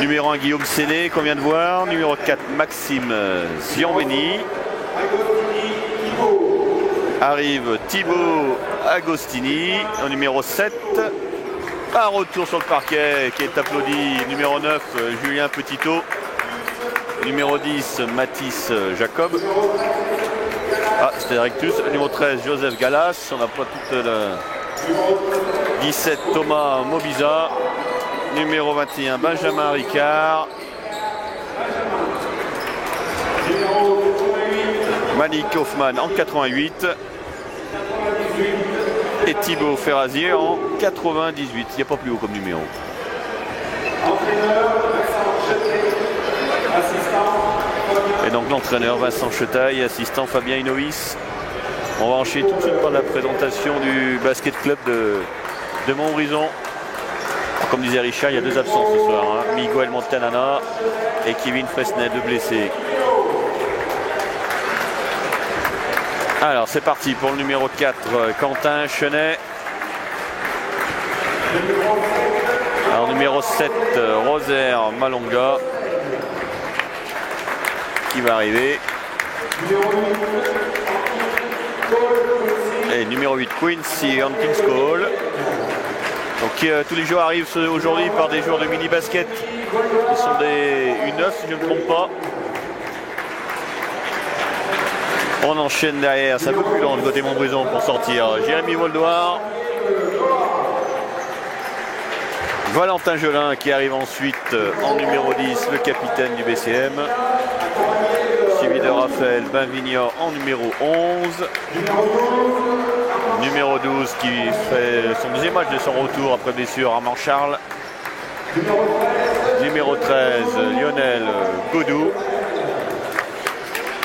Numéro 1, Guillaume Séné, qu'on vient de voir. Numéro 4, Maxime Ziambeni. Arrive Thibaut Agostini. En numéro 7, un retour sur le parquet qui est applaudi. Numéro 9, Julien Petitot. Numéro 10, Mathis Jacob. Ah, c'était Rectus. Numéro 13, Joseph Gallas. On n'a pas toute le... 17, Thomas Mobiza. Numéro 21, Benjamin Ricard. Malik Hoffman en 88. Et Thibaut Ferrazier en 98. Il n'y a pas plus haut comme numéro. Et donc l'entraîneur Vincent Chetaille, assistant Fabien Inovis. On va enchaîner tout de suite par la présentation du basket club de Montbrison. Comme disait Richard, il y a 2 absents ce soir. Hein. Miguel Montanana et Kevin Fresnay, 2 blessés. Alors c'est parti pour le numéro 4, Quentin Chenet. Alors numéro 7, Rosaire Malonga, qui va arriver. Et numéro 8, Quincy Hankins Cole. Donc tous les joueurs arrivent aujourd'hui par des joueurs de mini-basket. Ils sont des U9 si je ne me trompe pas. On enchaîne derrière, c'est un peu plus lent du côté Montbrison pour sortir. Jérémy Voldoir. Valentin Gelin qui arrive ensuite en numéro 10, le capitaine du BCM. Suivi de Raphaël Benvignon en numéro 11. Numéro 12 qui fait son deuxième match de son retour après blessure, Armand Charles. Numéro 13, Lionel Godou.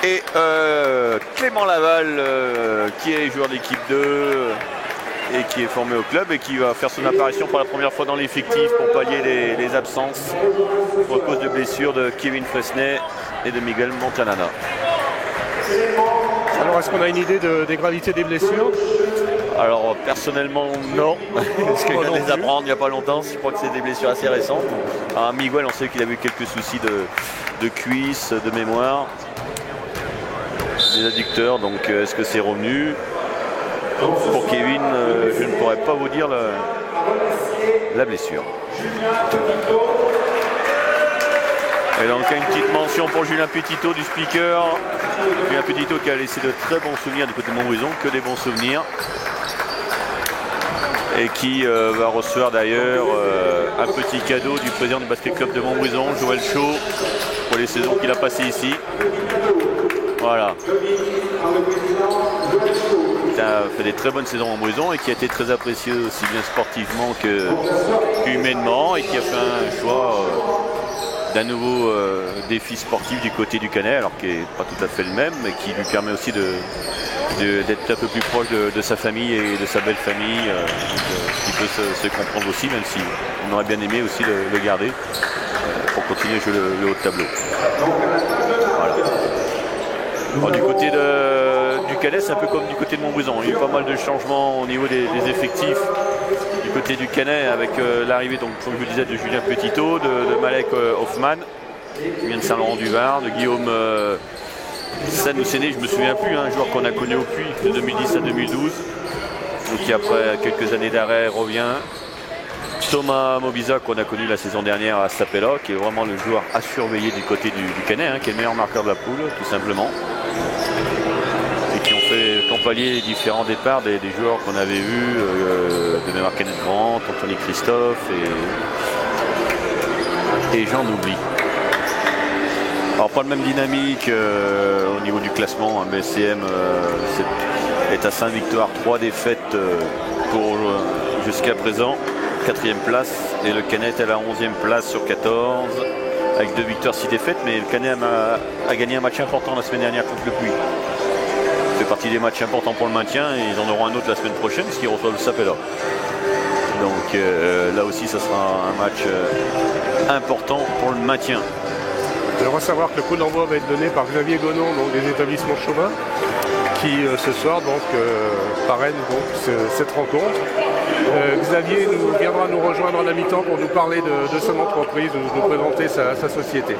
Et Clément Laval qui est joueur d'équipe 2 et qui est formé au club et qui va faire son apparition pour la première fois dans l'effectif pour pallier les absences pour cause de blessures de Kevin Fresnay et de Miguel Montanana. Alors est-ce qu'on a une idée des gravités des blessures? Alors personnellement non, parce que je viens de les apprendre il n'y a pas longtemps, je crois que c'est des blessures assez récentes. Alors, Miguel, on sait qu'il a eu quelques soucis de cuisses, de mémoire, des adducteurs, donc est-ce que c'est revenu? Pour Kevin, je ne pourrais pas vous dire la blessure. Et donc une petite mention pour Julien Petitot du speaker. Julien Petitot qui a laissé de très bons souvenirs du côté de Montbrison, que des bons souvenirs. Et qui va recevoir d'ailleurs un petit cadeau du président du basket club de Montbrison, Joël Chaud, pour les saisons qu'il a passées ici. Voilà. Il a fait des très bonnes saisons en Montbrison et qui a été très apprécié aussi bien sportivement qu'humainement et qui a fait un choix d'un nouveau défi sportif du côté du Canet, alors qui n'est pas tout à fait le même, mais qui lui permet aussi d'être un peu plus proche de sa famille et de sa belle famille, qui peut se comprendre aussi, même si on aurait bien aimé aussi le garder pour continuer à jouer le haut de tableau. Voilà. Alors, du côté du Canet, c'est un peu comme du côté de Montbrison. Il y a eu pas mal de changements au niveau des effectifs du côté du Canet avec l'arrivée, donc, comme je vous disais, de Julien Petitot, de Malek Hoffman, qui vient de Saint-Laurent-du-Var, de Guillaume Séné, je me souviens plus, un joueur qu'on a connu au Puy de 2010 à 2012, donc qui après quelques années d'arrêt revient. Thomas Mobiza qu'on a connu la saison dernière à Sapella, qui est vraiment le joueur à surveiller du côté du Canet, qui est le meilleur marqueur de la poule, tout simplement. Et qui ont pallié les différents départs des joueurs qu'on avait vus, de mémoire Kenneth Grant, Anthony Christophe et j'en oublie. Alors pas le même dynamique au niveau du classement, hein, BCM est à 5 victoires, 3 défaites jusqu'à présent. 4e place et le Canet est à la 11e place sur 14 avec 2 victoires, 6 défaites, mais le Canet a gagné un match important la semaine dernière contre le Puy. Ça fait partie des matchs importants pour le maintien et ils en auront un autre la semaine prochaine parce qu'ils reçoivent le Sapella. Donc là aussi ça sera un match important pour le maintien. Alors on va savoir que le coup d'envoi va être donné par Xavier Gonon, donc des établissements Chauvin, qui ce soir donc parraine donc, cette rencontre. Xavier viendra nous rejoindre à la mi-temps pour nous parler de son entreprise, nous présenter sa société.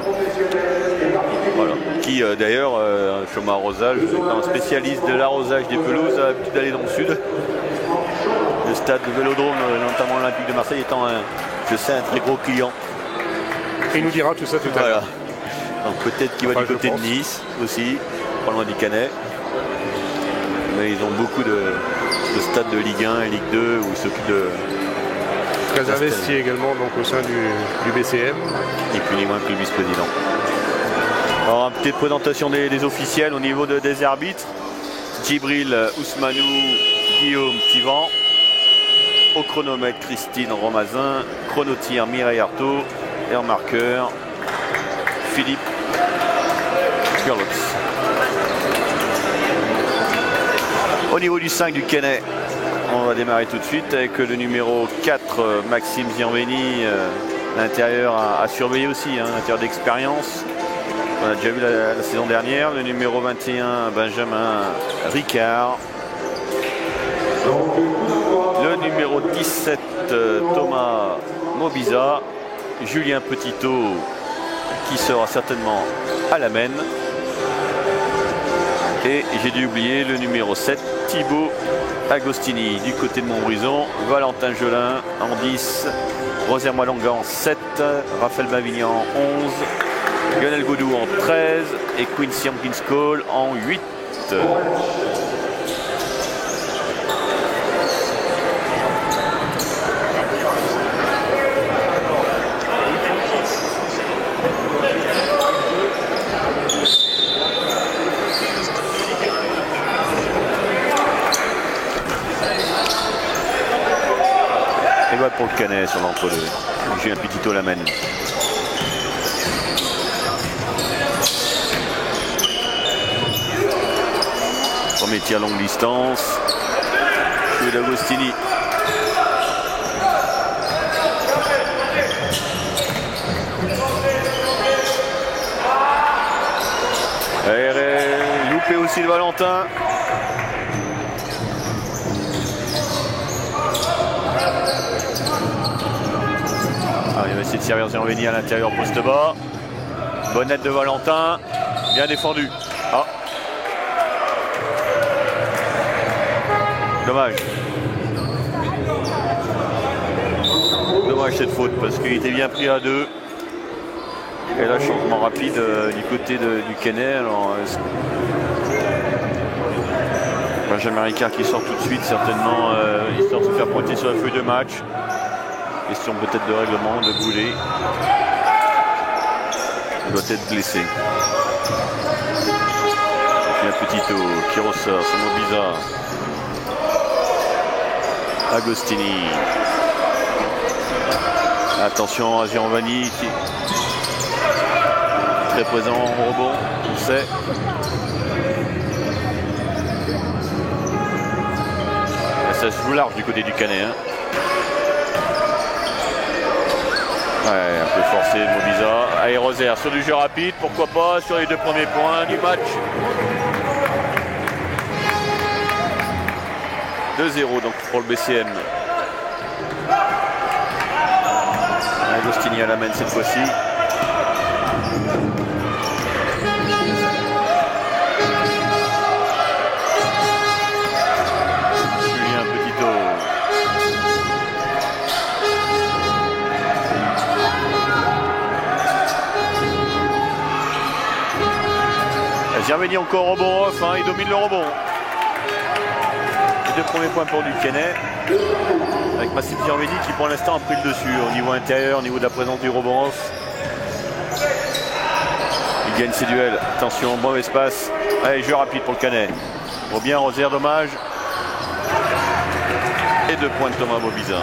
Voilà. Qui d'ailleurs, Chômage Arrosage, est un spécialiste de l'arrosage des pelouses, a l'habitude d'aller dans le sud. Le stade de Vélodrome, notamment l'Olympique de Marseille, étant je sais, un très gros client. Et il nous dira tout ça tout à l'heure. Donc peut-être qu'il va du côté de Nice aussi, pas loin du Canet. Mais ils ont beaucoup de stades de Ligue 1 et Ligue 2 où ils s'occupent de... Très investi également donc, au sein du BCM. Et puis ni moins que le vice-président. Alors une petite présentation des officiels au niveau des arbitres. Djibril Ousmanou, Guillaume Tivan. Au chronomètre Christine Romazin. Chronotir Mireille Artaud. Air marqueur Philippe Kurlotz. Au niveau du 5 du Canet, on va démarrer tout de suite avec le numéro 4, Maxime Zianveni, l'intérieur à surveiller aussi, l'intérieur d'expérience. On a déjà vu la saison dernière. Le numéro 21, Benjamin Ricard. Le numéro 17, Thomas Mobiza. Julien Petitot, qui sera certainement à la Maine. Et j'ai dû oublier le numéro 7, Thibaut Agostini du côté de Montbrison, Valentin Gelin en 10, Rosaire Moilonga en 7, Raphaël Bavignan en 11, Lionel Godou en 13 et Quincy Hampkins Cole en 8. Pour le Canet sur l'entre-deux. Julien Petitot l'amène. Premier tir longue distance. Joué d'Agostini. Loupé aussi de Valentin. Il va essayer de servir Zianveni à l'intérieur poste bas. Bonnette de Valentin. Bien défendu. Ah. Dommage. Dommage cette faute parce qu'il était bien pris à 2. Et là, changement rapide du côté du Canet. Alors, Benjamin Ricard qui sort tout de suite, certainement, histoire de se faire pointer sur la feuille de match. Question peut-être de règlement, de Goulet. Il doit être blessé. Julien Petitot qui ressort, c'est Mobiza. Agostini. Attention à Zianveni qui est très présent en rebond, on le sait. Ça se joue large du côté du Canet. Ouais, un peu forcé Mobiza. Allez, Rosaire sur du jeu rapide, pourquoi pas, sur les 2 premiers points du match. 2-0 donc pour le BCM. Agostini à la main cette fois-ci. Julien Petitot. Zianveni encore au rebond off, il domine le rebond. Les 2 premiers points pour du Canet. Avec Maxime Zianveni qui pour l'instant a pris le dessus au niveau intérieur, au niveau de la présence du rebond off. Il gagne ses duels. Attention, bon espace. Allez, jeu rapide pour le Canet. Bon bien, Rosaire, dommage. Et 2 points de Thomas Mobiza.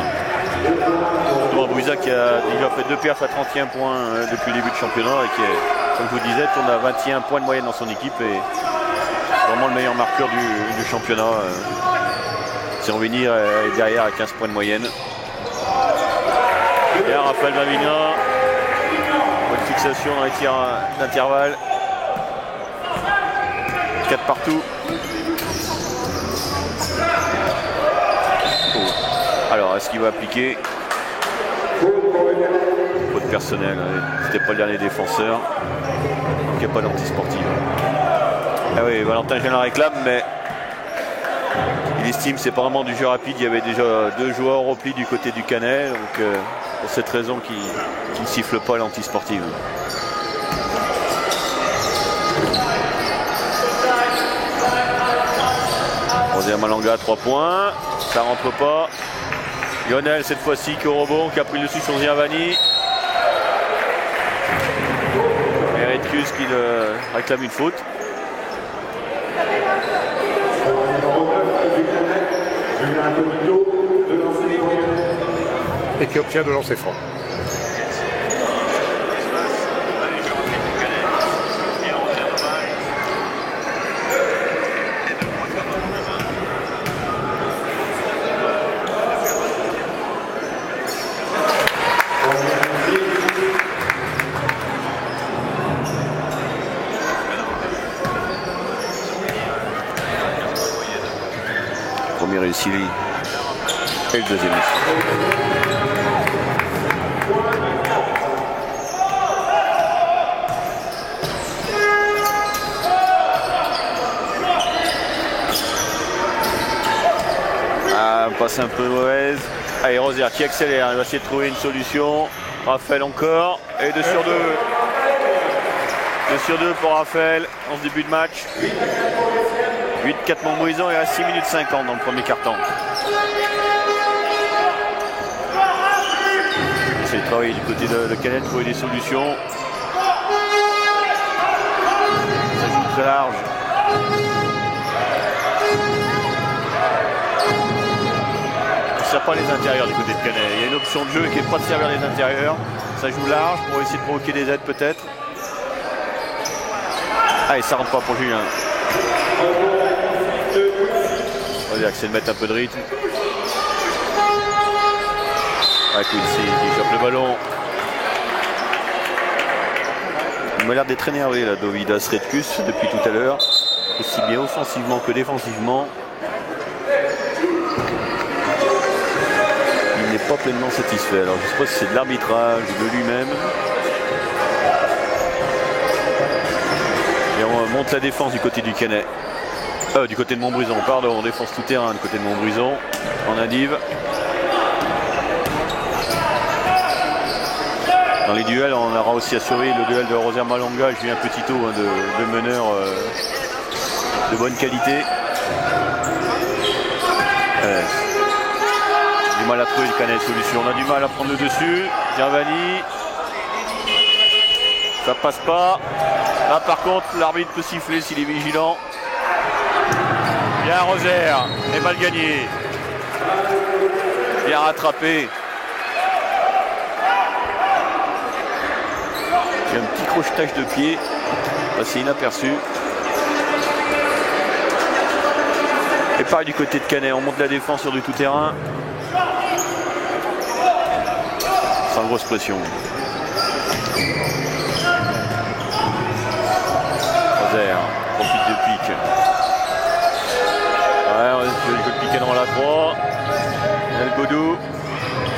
Thomas Mobiza qui a déjà fait 2 perfs à 31 points depuis le début de championnat et qui est, comme je vous disais, tourne à 21 points de moyenne dans son équipe et vraiment le meilleur marqueur du championnat. Zianveni est derrière à 15 points de moyenne. Et là, Raphaël Bavignan. Bonne fixation dans les tirs d'intervalle. 4 partout. Oh. Alors, est-ce qu'il va appliquer? Faute personnelle, c'était pas le dernier défenseur. Donc il n'y a pas d'antisportive. Ah oui, Valentin Jean la réclame, mais il estime que c'est pas vraiment du jeu rapide. Il y avait déjà 2 joueurs au repli du côté du Canet, donc pour cette raison qu'il ne siffle pas l'antisportive. Rosière Malanga, 3 points, ça rentre pas. Lionel cette fois-ci qui est au rebond, qui a pris le dessus sur Ziavani. Et Redkus qui réclame une faute. Et qui obtient de lancer franc. Premier réussi et le deuxième réussi. Passe un peu mauvaise. Allez, Rosière qui accélère, il va essayer de trouver une solution. Raphaël encore. Et 2 sur 2. 2 sur 2 pour Raphaël en ce début de match. 8-4 Montbrison et à 6 minutes 50 dans le premier quart-temps. C'est le travail du côté de Canet, trouver des solutions. Ça joue très large. Il ne sert pas les intérieurs du côté de Canet. Il y a une option de jeu qui n'est pas de servir les intérieurs. Ça joue large pour essayer de provoquer des aides peut-être. Allez, ça rentre pas pour Julien. On va dire que c'est de mettre un peu de rythme. Ah, écoute, il chope le ballon. Il m'a l'air d'être énervé là, Dovydas Redkus depuis tout à l'heure. Aussi bien offensivement que défensivement. Il n'est pas pleinement satisfait. Alors je ne sais pas si c'est de l'arbitrage ou de lui-même. Et on monte la défense du côté du Canet. Du côté de Montbrison, pardon, on défense tout terrain du côté de Montbrison, en indive. Dans les duels, on aura aussi à surveiller le duel de Rosière Malanga et Julien Petitot, de meneurs de bonne qualité. Du mal à trouver le Canet solution, on a du mal à prendre le dessus. Giovanni, ça passe pas. Là par contre, l'arbitre peut siffler s'il est vigilant. Bien Rosière, et mal gagné. Bien rattrapé. Il y a un petit crochetage de pied, assez inaperçu. Et pareil du côté de Canet, on monte la défense sur du tout-terrain. Sans grosse pression. Rosière, profite de pique. Ouais, on va le piquer dans la croix. Il y a le Godou.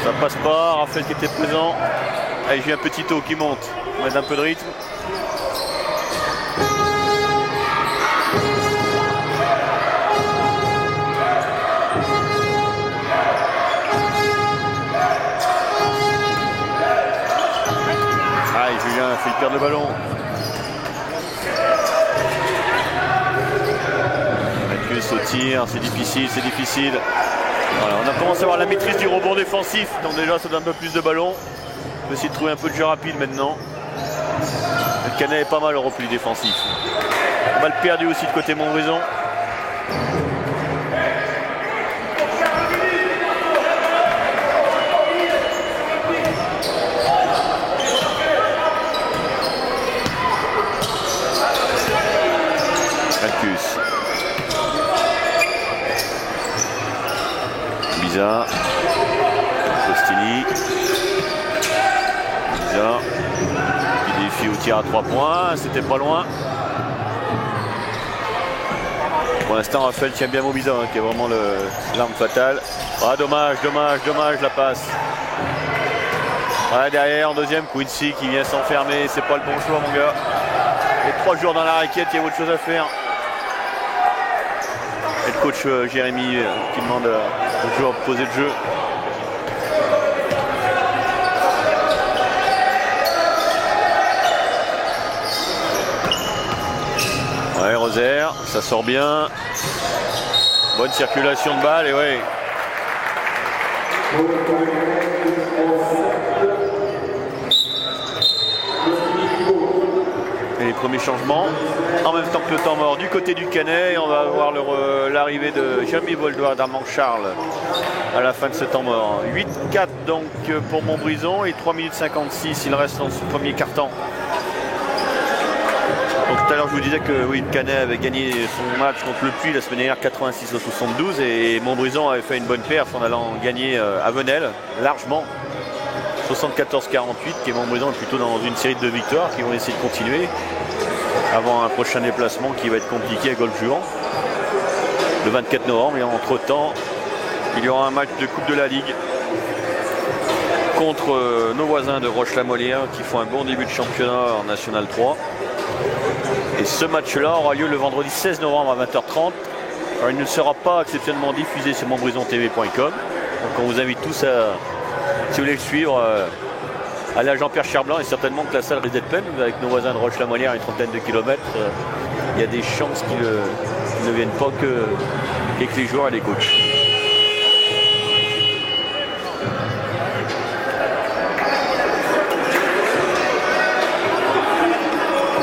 Ça passe pas. Raphaël qui était présent. Allez, j'ai un petit taux qui monte. On va mettre un peu de rythme. Allez, Julien fait perdre le ballon. Au tir, c'est difficile, c'est difficile. Voilà, on a commencé à avoir la maîtrise du rebond défensif, donc déjà ça donne un peu plus de ballon. On peut essayer de trouver un peu de jeu rapide maintenant. Le Canet est pas mal au repli défensif. Mal perdu aussi de côté Montbrison. Redkus. Biza, Costini, Biza, qui défie au tir à 3 points, c'était pas loin. Pour l'instant, Raphaël tient bien Mobiza, qui est vraiment l'arme fatale. Ah, dommage la passe. Ouais, derrière en deuxième, Quincy qui vient s'enfermer, c'est pas le bon choix mon gars. Et 3 jours dans la raquette, il y a autre chose à faire. Et le coach Jérémy qui demande aux joueurs de poser le jeu. Ouais, Rosaire, ça sort bien. Bonne circulation de balle et ouais. Et les premiers changements, en même temps que le temps mort du côté du Canet, on va voir l'arrivée de Jérémy Voldois d'Armand Charles à la fin de ce temps mort. 8-4 donc pour Montbrison et 3 minutes 56, il reste dans ce premier quart-temps. Donc tout à l'heure je vous disais que oui, le Canet avait gagné son match contre le Puy la semaine dernière 86-72 et Montbrison avait fait une bonne perf en allant gagner à Venelle largement 74-48 et Montbrison est plutôt dans une série de 2 victoires qui vont essayer de continuer avant un prochain déplacement qui va être compliqué à Golfe-Juan le 24 novembre et entre temps il y aura un match de Coupe de la Ligue contre nos voisins de Roche-la-Molière qui font un bon début de championnat en National 3. Et ce match-là aura lieu le vendredi 16 novembre à 20h30. Alors, il ne sera pas exceptionnellement diffusé sur montbrisontv.com. Donc on vous invite tous à, si vous voulez le suivre, aller à Jean-Pierre Cherblanc et certainement que la salle risque d'être pleine. Avec nos voisins de Roche-la-Molière à une trentaine de kilomètres, il y a des chances qu'ils ne viennent pas qu'avec les joueurs et les coachs.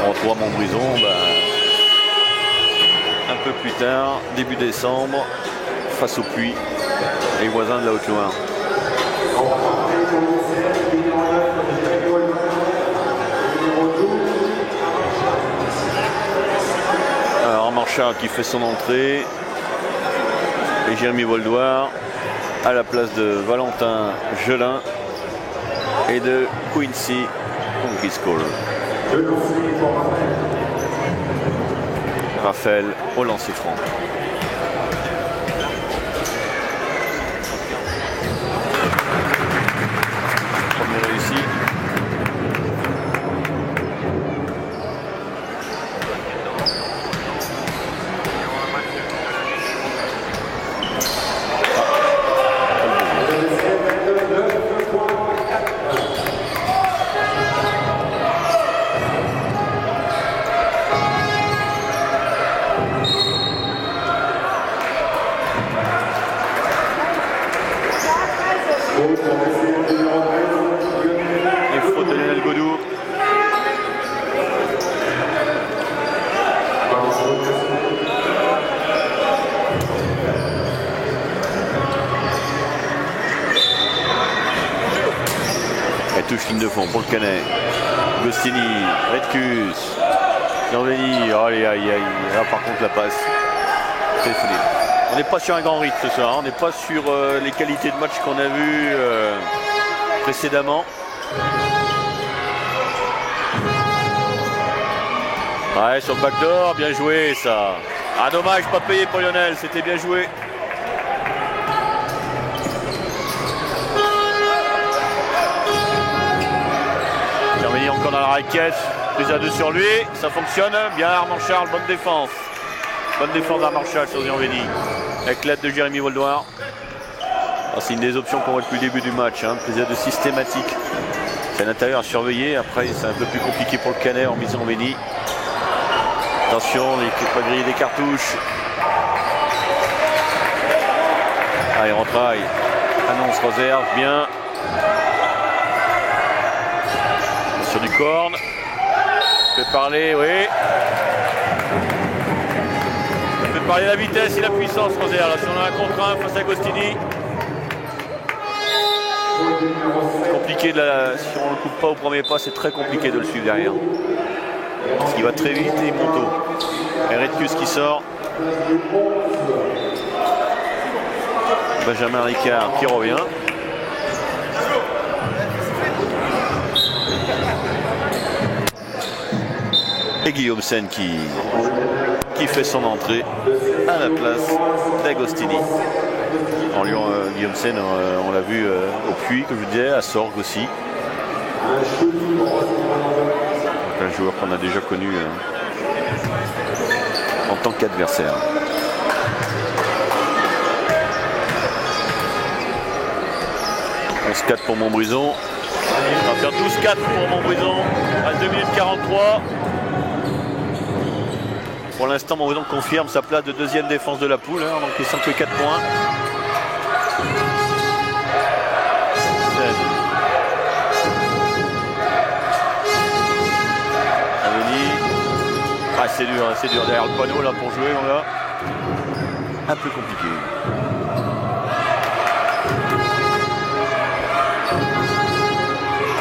On retrouve Montbrison un peu plus tard, début décembre, face au Puy, les voisins de la Haute-Loire. Alors Marchard qui fait son entrée et Jérémy Voldoir à la place de Valentin Gelin et de Quincy Conquiscore. Raphaël au lancer franc. Premier réussi. Et faute de Lionel Godou. Elle touche ligne de fond pour le Canet. Gostini, Redcus, Norveni, aïe aïe aïe. Là par contre la passe. C'est fini. On n'est pas sur un grand rythme ce soir, on n'est pas sur les qualités de match qu'on a vues précédemment. Ouais, sur le backdoor, bien joué ça. Ah dommage, pas payé pour Lionel, c'était bien joué. Germany encore dans la raquette, prise à 2 sur lui, ça fonctionne. Bien Armand Charles, bonne défense. Bonne défense d'Armand Charles sur Gianveni. Avec l'aide de Jérémy Voldoir. C'est une des options qu'on voit depuis le début du match. Prise à 2 systématique. C'est à l'intérieur à surveiller. Après, c'est un peu plus compliqué pour le Canet en misant Veni. Attention, il ne faut pas griller des cartouches. Allez, on travaille. Annonce réserve, bien. Sur du corne. Je peux parler, oui. Je peux parler de la vitesse et la puissance, Rosaire. Là, si on a un contre 1 face à Gostini. Compliqué si on ne le coupe pas au premier pas, c'est très compliqué de le suivre derrière. Parce qu'il va très vite et il monte haut. Redcus qui sort. Benjamin Ricard qui revient. Et Guillaume Sen qui fait son entrée à la place d'Agostini. En Lyon, Guillaume-Sen, on l'a vu au Puy, comme je disais, à Sorgues aussi. Donc un joueur qu'on a déjà connu en tant qu'adversaire. On se 4 pour Montbrison. On va faire 12-4 pour Montbrison. À 2 minutes 43. Pour l'instant, Montbrison confirme sa place de deuxième défense de la poule, hein, donc il semble que 4 points. Ah, c'est dur derrière le panneau là pour jouer, on a un peu compliqué.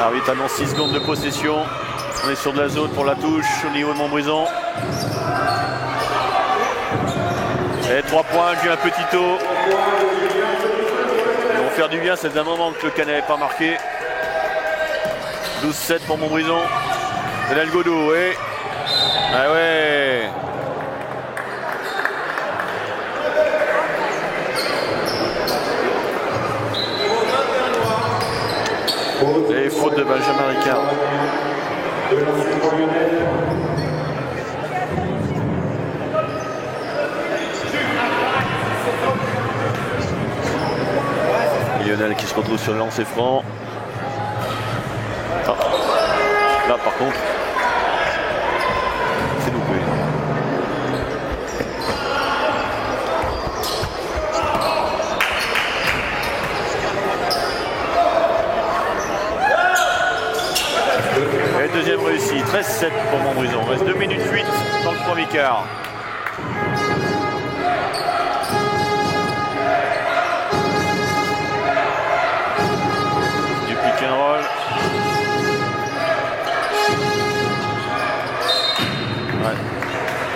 Arbitre annonce 6 secondes de possession. On est sur de la zone pour la touche au niveau de Montbrison. Et 3 points, Julien Petitot. Ils vont faire du bien, c'est un moment que le Canet n'avait pas marqué. 12-7 pour Montbrison. Lionel Godot, oui. Ah ouais. Et faute de Benjamin Ricard. Lionel qui se retrouve sur le lancer franc. Ah. Là par contre, c'est loupé. Et deuxième réussi, 13-7 pour Montbrison. Il reste 2 minutes 8 dans le premier quart. Du pick and roll. Ouais,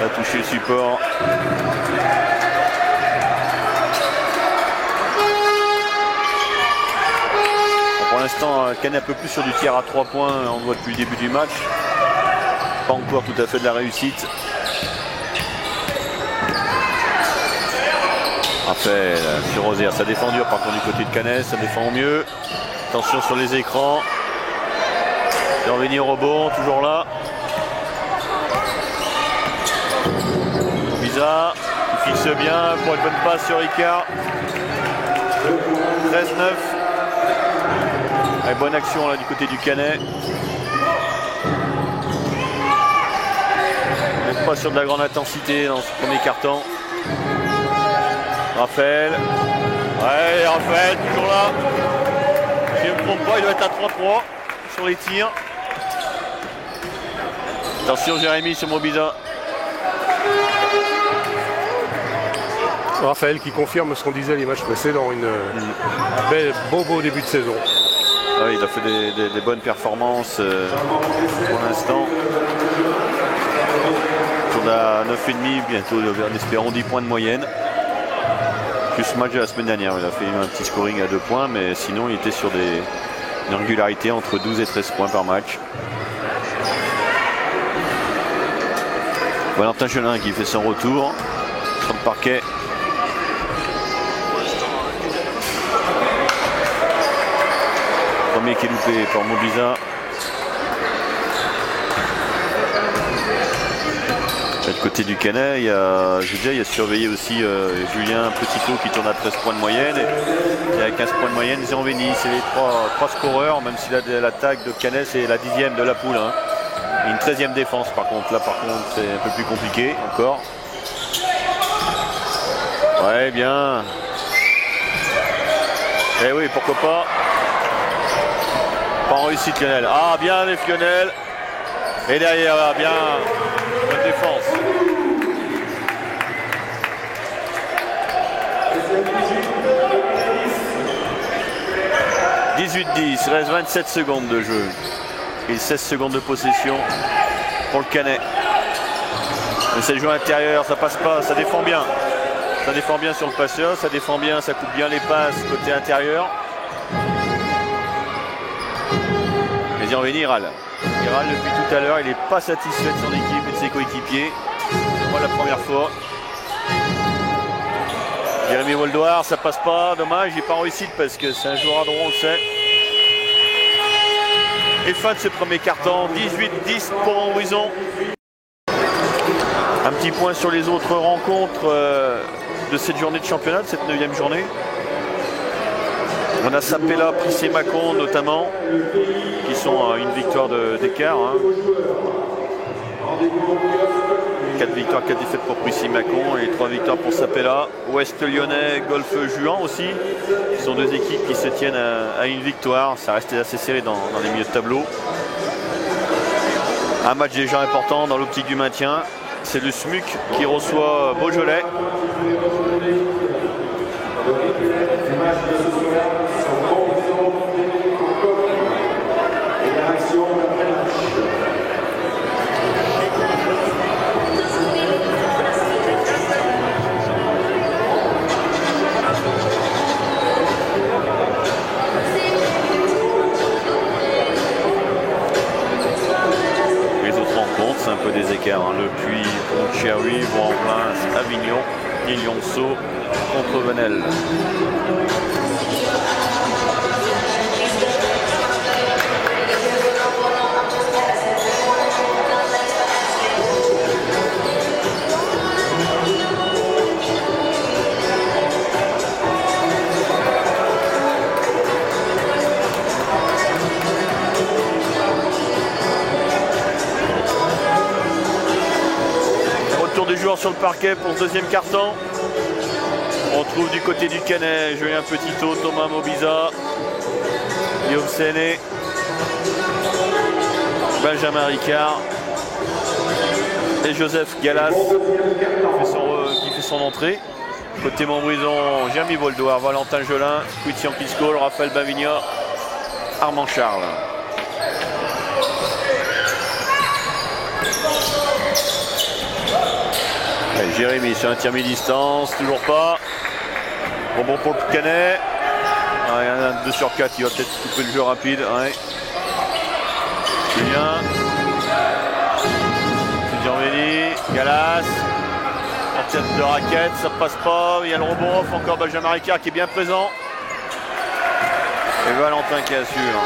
a touché le support. Pour l'instant, Canet un peu plus sur du tir à 3 points, on le voit depuis le début du match. Pas encore tout à fait de la réussite. Raphaël sur Rosaire, ça défend dur par contre du côté de Canet, ça défend au mieux. Attention sur les écrans. C'est revenir au rebond, toujours là. Biza, il fixe bien pour une bonne passe sur Ricard. 13-9. Bonne action là du côté du Canet. On n'est pas sur de la grande intensité dans ce premier carton. Raphaël. Ouais, Raphaël toujours là. Si je ne me trompe pas, il doit être à 3-3 sur les tirs. Attention Jérémy sur Mobiza. Raphaël qui confirme ce qu'on disait les matchs précédents, un beau début de saison. Ouais, il a fait des bonnes performances pour l'instant. On a 9,5 bientôt, en espérant 10 points de moyenne. Plus ce match de la semaine dernière, il a fait un petit scoring à 2 points, mais sinon il était sur une régularité entre 12 et 13 points par match. Valentin Gelin qui fait son retour sur le parquet. Premier qui est loupé par Mobiza. De côté du Canet, il y a surveillé aussi Julien Petitot qui tourne à 13 points de moyenne. Et à 15 points de moyenne, Zéron Vény. C'est les trois scoreurs, même si l'attaque de Canet c'est la 10e de la poule. Hein. Et une 13e défense par contre. Là par contre c'est un peu plus compliqué encore. Ouais, bien. Eh oui, pourquoi pas. Pas en réussite Lionel. Ah bien les Lionel. Et derrière bien. Bonne défense. « 18-10, il reste 27 secondes de jeu et 16 secondes de possession pour le Canet. Mais c'est le jeu intérieur, ça passe pas, ça défend bien. Ça défend bien sur le passeur, ça défend bien, ça coupe bien les passes côté intérieur. Mais il en vient Iral. Iral depuis tout à l'heure, il n'est pas satisfait de son équipe et de ses coéquipiers. C'est pas la première fois. Jérémy Voldoir, ça passe pas, dommage, il n'est pas en réussite parce que c'est un joueur à droit, on le sait. Et fin de ce premier carton, 18-10 pour Montbrison. Un petit point sur les autres rencontres de cette journée de championnat, de cette 9e journée. On a Sapella, Prissé-Mâcon notamment, qui sont à une victoire d'écart. 4 victoires, 4 défaites pour Prissé-Mâcon et 3 victoires pour Sapella. Ouest Lyonnais, Golfe Juan aussi. Ce sont deux équipes qui se tiennent à une victoire. Ça reste assez serré dans les milieux de tableau. Un match déjà important dans l'optique du maintien. C'est le SMUC qui reçoit Beaujolais. C'est un peu des écarts, hein. Le Puy, Pontcherry, Vaux-en-Plains, Avignon, Lyon-Sault contre Venelle. Des joueurs sur le parquet pour ce deuxième carton. On trouve du côté du Canet Julien Petitot, Thomas Mobiza, Guillaume Séné, Benjamin Ricard et Joseph Galas qui fait son entrée. Côté Montbrison, Jérémy Voldoir, Valentin Jolin, Christian Piscol, Raphaël Bavigna, Armand Charles. Jérémy sur un tir mi-distance, toujours pas. Bon pour le Canet. Il y en a 2 sur 4, il va peut-être couper le jeu rapide. Ouais. Julien. Gianvelli, Galas. En tête de raquette, ça passe pas. Il y a le rebond off, encore Benjamin Ricard qui est bien présent. Et Valentin qui assure.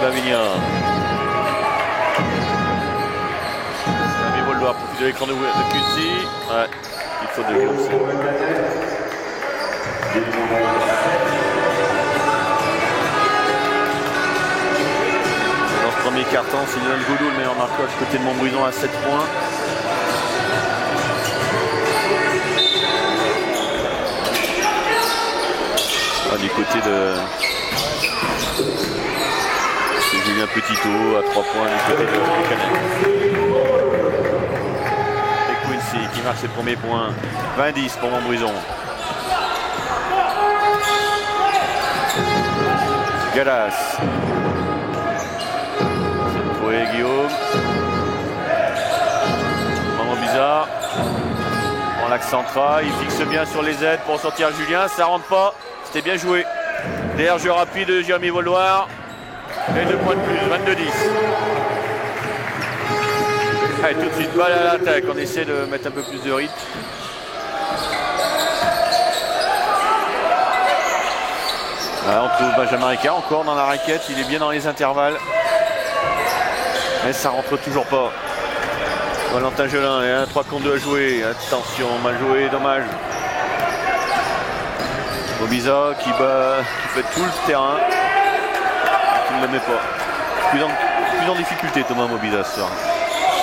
Bavigna. Jérémy Voldoir profite de l'écran de Cunzi. Ouais, il faut de Guillaume. Dans ce premier carton, c'est Dylan Goudou, le meilleur marqueur du côté de Montbrison à 7 points. Du côté de Julien Petitot à 3 points du côté de Canet. Et Quincy qui marque ses premiers points. 20-10 pour Montbrison. Galas. C'est trouvé Guillaume. Moment bizarre. En l'axe central, il fixe bien sur les aides pour sortir Julien. Ça rentre pas. C'était bien joué. Derrière jeu rapide de Jérémy Voldoir. Et 2 points de plus, 22-10. Allez, tout de suite, balle à l'attaque. On essaie de mettre un peu plus de rythme. Voilà, on trouve Benjamin Ricard encore dans la raquette. Il est bien dans les intervalles. Mais ça rentre toujours pas. Valentin Jolin, il y a un 3 contre 2 à jouer. Attention, mal joué, dommage. Mobiza qui fait tout le terrain. Il ne le met pas. Plus en difficulté Thomas Mobiza ce soir.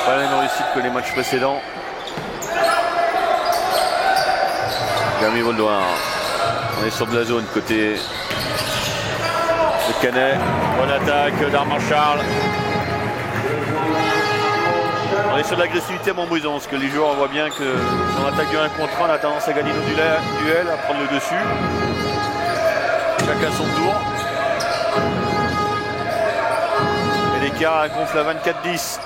Pas la même réussite que les matchs précédents. Jérémy Voldoir. On est sur de la zone côté de Canet. Bonne attaque d'Armand Charles. On est sur de l'agressivité à Montbrison, parce que les joueurs voient bien que si on attaque du 1 contre 1, on a tendance à gagner nos duels, à prendre le dessus. Chacun son tour. Et l'écart gonfle à 24-10.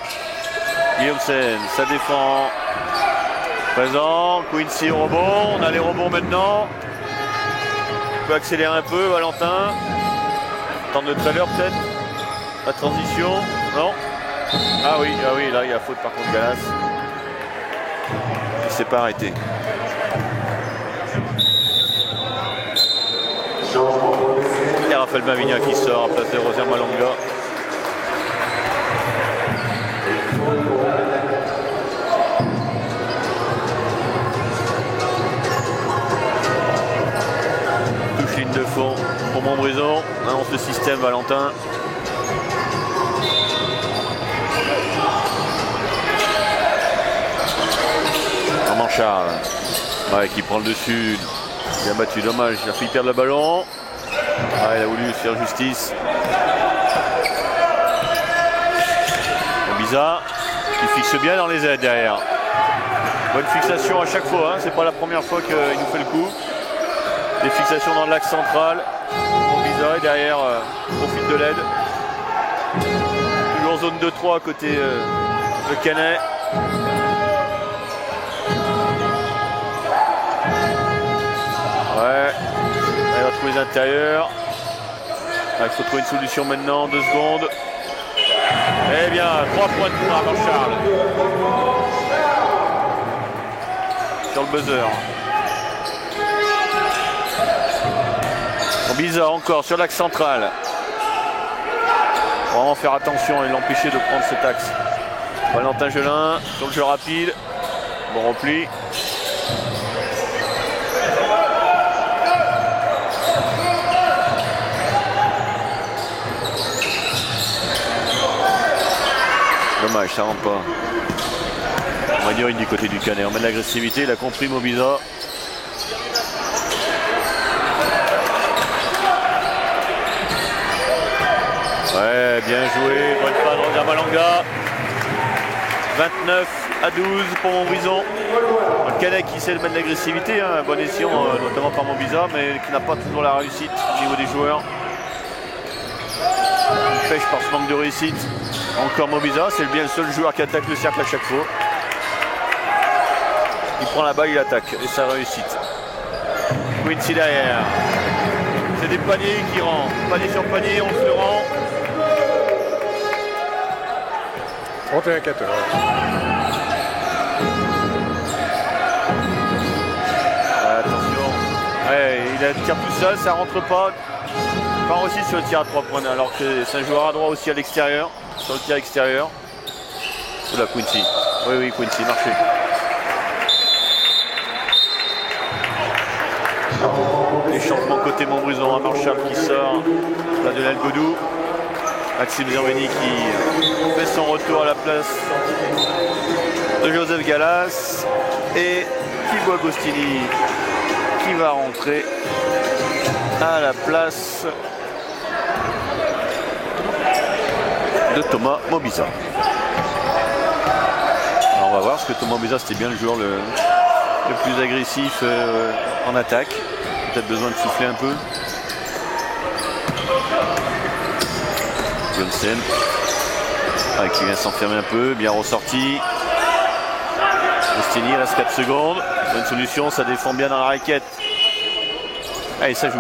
Guillaume Sen, ça défend. Présent, Quincy au rebond, on a les rebonds maintenant. On peut accélérer un peu, Valentin. Tente de trailer peut-être. La transition, non. Ah oui, là il y a faute par contre Galas. Il s'est pas arrêté. Et Raphaël Mavigna qui sort à place de Roser Malonga. Touche ligne de fond pour Montbrison. Annonce le système Valentin. Armand Charles, ouais, qui prend le dessus. Bien battu, dommage, il a fait perdre le ballon. Ah, il a voulu faire justice. Biza qui fixe bien dans les aides derrière. Bonne fixation à chaque fois, hein. C'est pas la première fois qu'il nous fait le coup. Des fixations dans l'axe central. Biza et derrière profite de l'aide. Toujours zone 2-3 à côté de Canet. Ouais, il va trouver les intérieurs. Il faut trouver une solution maintenant, 2 secondes. Eh bien, 3 points de points avant Charles. Sur le buzzer. Biza encore sur l'axe central. Vraiment faire attention et l'empêcher de prendre cet axe. Valentin Gelin sur le jeu rapide. Bon repli. Dommage, ça rentre pas. On va dire une du côté du Canet. On met de l'agressivité, il a compris Mobiza. Ouais, bien joué. Bonne passe de Roser Malonga. 29-12 pour Montbrison. Le Canet qui sait de mettre de l'agressivité. Hein. Bon escient, notamment par Mobiza, mais qui n'a pas toujours la réussite au niveau des joueurs. Il pêche par ce manque de réussite. Encore Mobiza, c'est bien le seul joueur qui attaque le cercle à chaque fois. Il prend la balle, il attaque et ça réussite. Quincy derrière. C'est des paniers qui rentrent. Panier sur panier, on se le rend. 31-14. Attention. Ouais, il a le tir tout seul, ça rentre pas. Pas réussi sur le tir à 3 points, alors que c'est un joueur à droit aussi à l'extérieur. Sur le tir extérieur. Oula, Quincy. Oui, Quincy, marché. Les changements côté Montbrison, Armand Charles qui sort. Là de Godou. Maxime Zerveni qui fait son retour à la place de Joseph Galas. Et Thibaut Agostini qui va rentrer à la place de Thomas Mobiza. Alors on va voir, parce que Thomas Mobiza c'était bien le joueur le plus agressif en attaque. Peut-être besoin de souffler un peu. Johnson qui vient s'enfermer un peu, bien ressorti. Agostini, il reste 4 secondes. Bonne solution, ça défend bien dans la raquette. Allez, ça joue.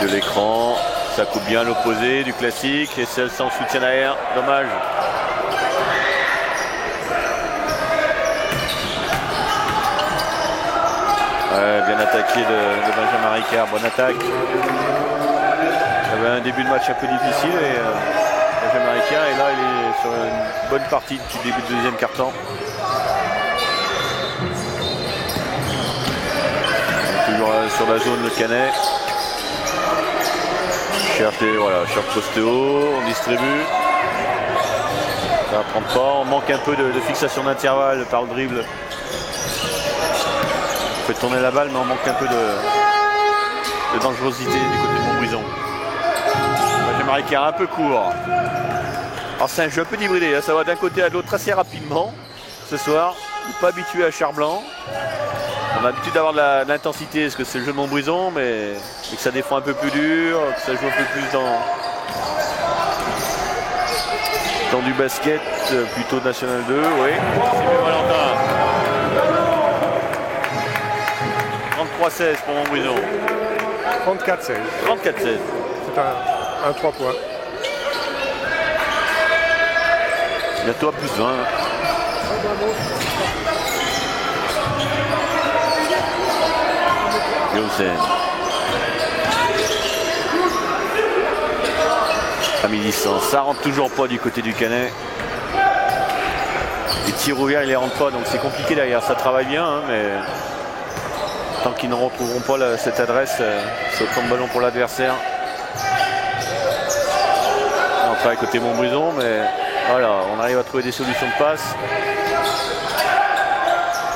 De l'écran, ça coupe bien l'opposé du classique et celle sans soutien aérien, dommage. Ouais, bien attaqué de Benjamin Ricard, bonne attaque. Il y avait un début de match un peu difficile et Benjamin Ricard et là il est sur une bonne partie du début de deuxième quart-temps. Toujours sur la zone le Canet. Cherche poste haut, on distribue. Ça va prendre pas, on manque un peu de fixation d'intervalle par le dribble. On fait tourner la balle, mais on manque un peu de dangerosité du côté de Montbrison. J'aimerais qu'il y ait un peu court. Alors c'est un jeu un peu hybridé, hein. Ça va d'un côté à l'autre assez rapidement ce soir. On n'est pas habitué à Charblanc. On a l'habitude d'avoir de l'intensité, parce que c'est le jeu de Montbrison, mais que ça défend un peu plus dur, que ça joue un peu plus Dans du basket, plutôt National 2, oui. C'est Valentin. 33-16 pour Montbrison. 34-16. 34-16. C'est un 3 points. Bientôt à plus 20. Yosen. À mi-distance. Ça rentre toujours pas du côté du Canet. Les tirs ouverts, ils les rentrent pas, donc c'est compliqué derrière. Ça travaille bien, hein, mais tant qu'ils ne retrouveront pas cette adresse, c'est autant de ballon pour l'adversaire. On travaille côté Montbrison, mais voilà, on arrive à trouver des solutions de passe.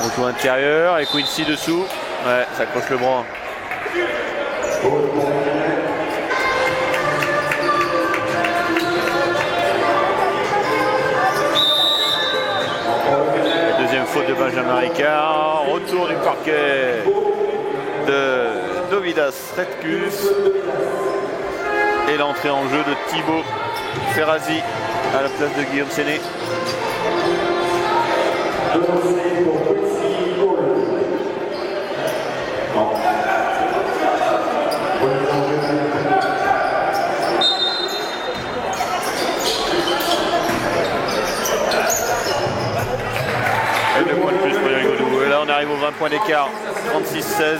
On joue intérieur et Quincy dessous. Ouais, ça accroche le bras. La deuxième faute de Benjamin Ricard. Retour du parquet de Dovidas Redkus. Et l'entrée en jeu de Thibaut Ferrazzi à la place de Guillaume Séné. Et 2 points de plus pour Eric Godou. Et là on arrive aux 20 points d'écart. 36-16.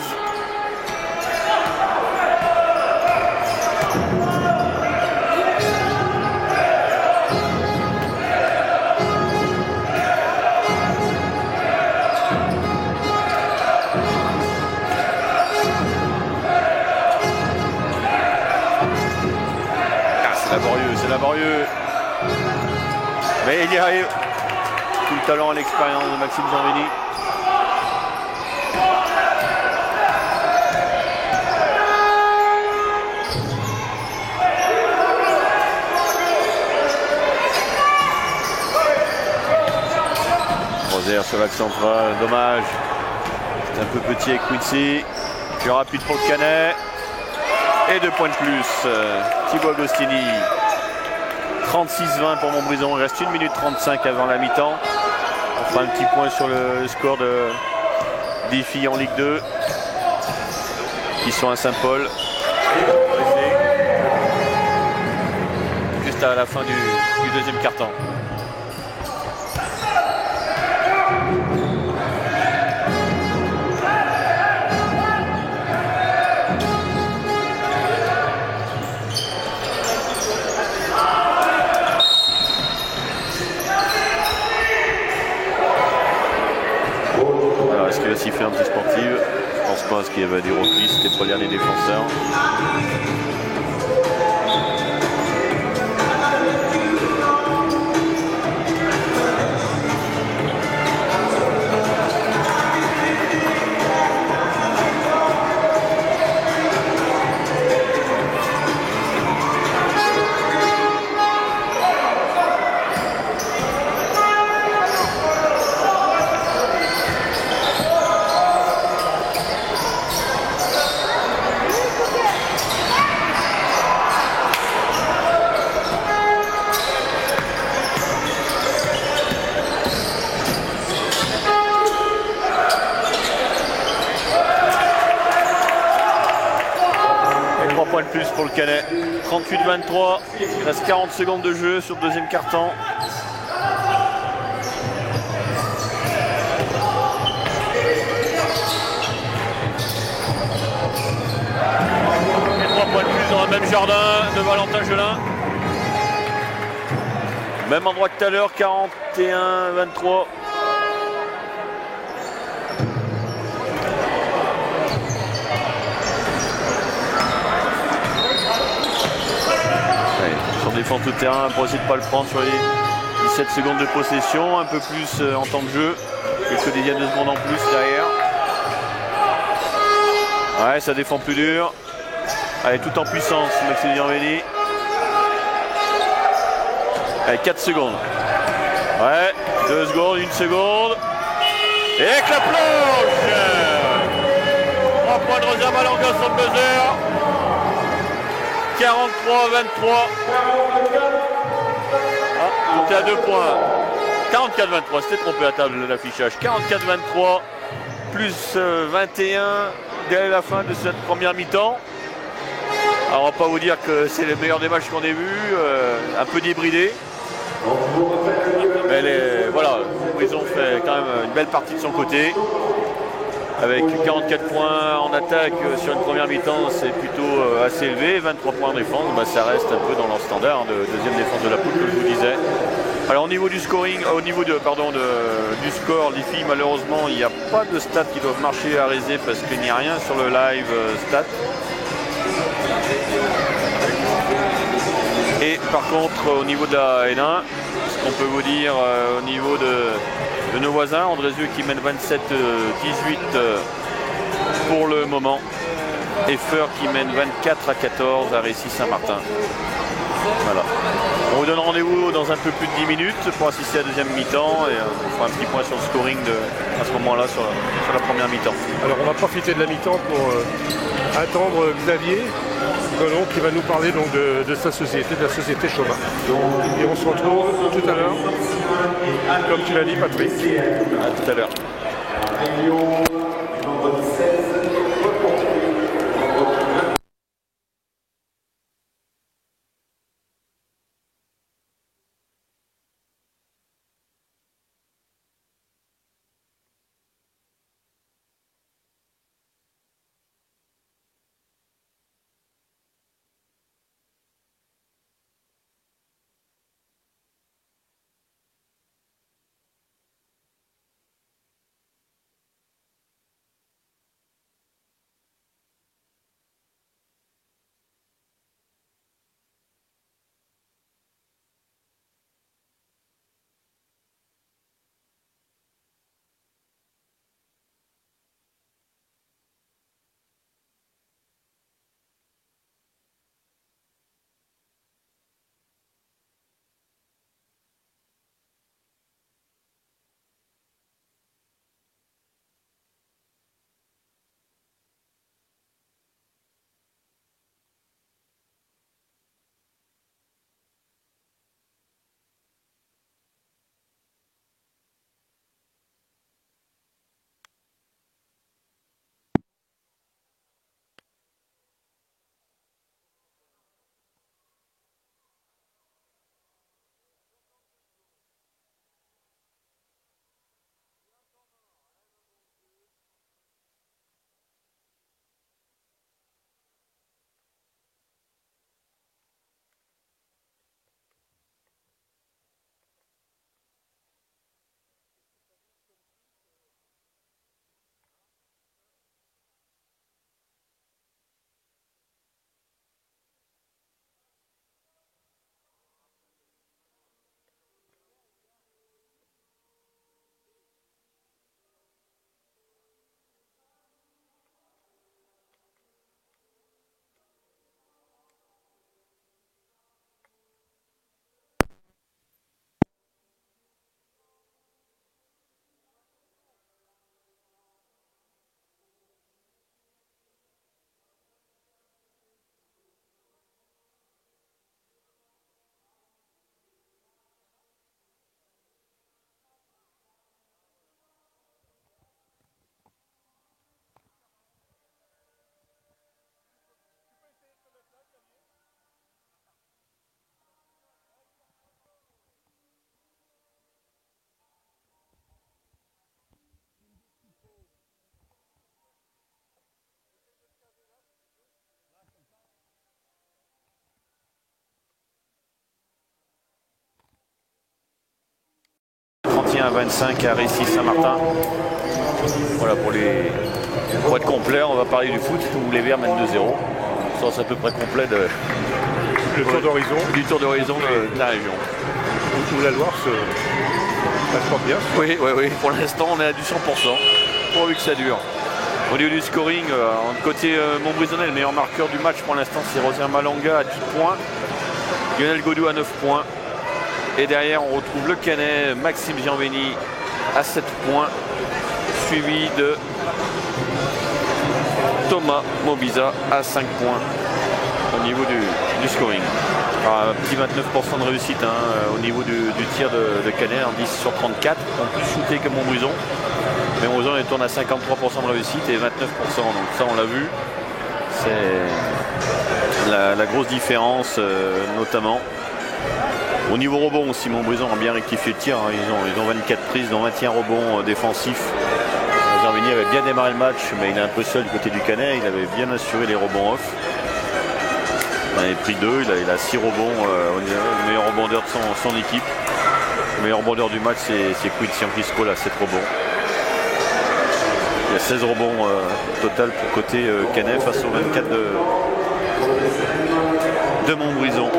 C'est laborieux. Mais il y arrive. Tout le talent et l'expérience de Maxime Janvini. Rosaire sur l'axe central, dommage. C'est un peu petit avec Quincy. Plus rapide pour le Canet. Et 2 points de plus. Thibaut Agostini. 36-20 pour Montbrison. Il reste 1 minute 35 avant la mi-temps. On fera un petit point sur le score des filles en Ligue 2 qui sont à Saint-Paul. Juste à la fin du deuxième quart-temps. Est-ce qu'il va siffler anti-sportive? Je pense pas, parce qu'il y avait des replis, c'était pas le dernier défenseur. De plus pour le Canet. 38-23. Il reste 40 secondes de jeu sur le deuxième quart-temps. Et 3 points de plus dans le même jardin de Valentin Gelin. Même endroit que tout à l'heure, 41-23. Défend tout terrain pour essayer de ne pas le prendre sur les 17 secondes de possession, un peu plus en temps de jeu, quelques dixièmes de secondes en plus derrière. Ouais, ça défend plus dur. Allez, tout en puissance, Maxime Janvini. Allez, 4 secondes. Ouais, 2 secondes, 1 seconde. Et avec la planche 3 points de Rosa Malanga sur le buzzer. 43-23. on est à 2 points. 44-23, c'était trompé à table de l'affichage. 44-23, plus 21 dès la fin de cette première mi-temps. Alors on va pas vous dire que c'est le meilleur des matchs qu'on ait vu, un peu débridé. Mais voilà, ils ont fait quand même une belle partie de son côté. Avec 44 points en attaque sur une première mi-temps, c'est plutôt assez élevé. 23 points en défense, ça reste un peu dans leur standard de deuxième défense de la poule, comme je vous disais. Alors au niveau du scoring, au niveau du score, les filles, malheureusement, il n'y a pas de stats qui doivent marcher à Rézé parce qu'il n'y a rien sur le live stat. Et par contre, au niveau de la N1, ce qu'on peut vous dire au niveau de nos voisins, Andrézieux qui mène 27-18 pour le moment. Et Feur qui mène 24-14 à Récy-Saint-Martin. Voilà. On vous donne rendez-vous dans un peu plus de 10 minutes pour assister à la deuxième mi-temps et on fera un petit point sur le scoring à ce moment-là sur la première mi-temps. Alors on va profiter de la mi-temps pour attendre Xavier Colomb qui va nous parler donc de sa société, de la société Choma. Et on se retrouve tout à l'heure, comme tu l'as dit Patrick. À tout à l'heure. 31-25 à Récy-Saint-Martin. Voilà, pour être complet, on va parler du foot où les Verts mènent 2-0. Ça, c'est à peu près complet le tour d'horizon. Du tour d'horizon de la région. Où la Loire se porte bien. Oui. Pour l'instant, on est à du 100%. Pourvu que ça dure. Au niveau du scoring, côté Montbrisonnais, le meilleur marqueur du match pour l'instant, c'est Rosien Malanga à 10 points. Lionel Godou à 9 points. Et derrière, on retrouve le Canet, Maxime Gianveni à 7 points, suivi de Thomas Mobiza à 5 points au niveau du scoring. Un petit 29% de réussite au niveau du tir de Canet, en 10 sur 34, donc plus shooté que Montbrison. Mais Montbrison il tourne à 53% de réussite et 29%, donc ça on l'a vu. C'est la grosse différence notamment. Au niveau rebond aussi, Montbrison a bien rectifié le tir, ils ont 24 prises, dont 21 rebonds défensifs. Zervini avait bien démarré le match, mais il est un peu seul du côté du Canet, il avait bien assuré les rebonds off. Il en avait pris 2, il a 6 rebonds, le meilleur rebondeur de son équipe. Le meilleur rebondeur du match c'est Quincy Frisco, là, 7 rebonds. Il y a 16 rebonds total pour côté Canet face aux 24 de Montbrison.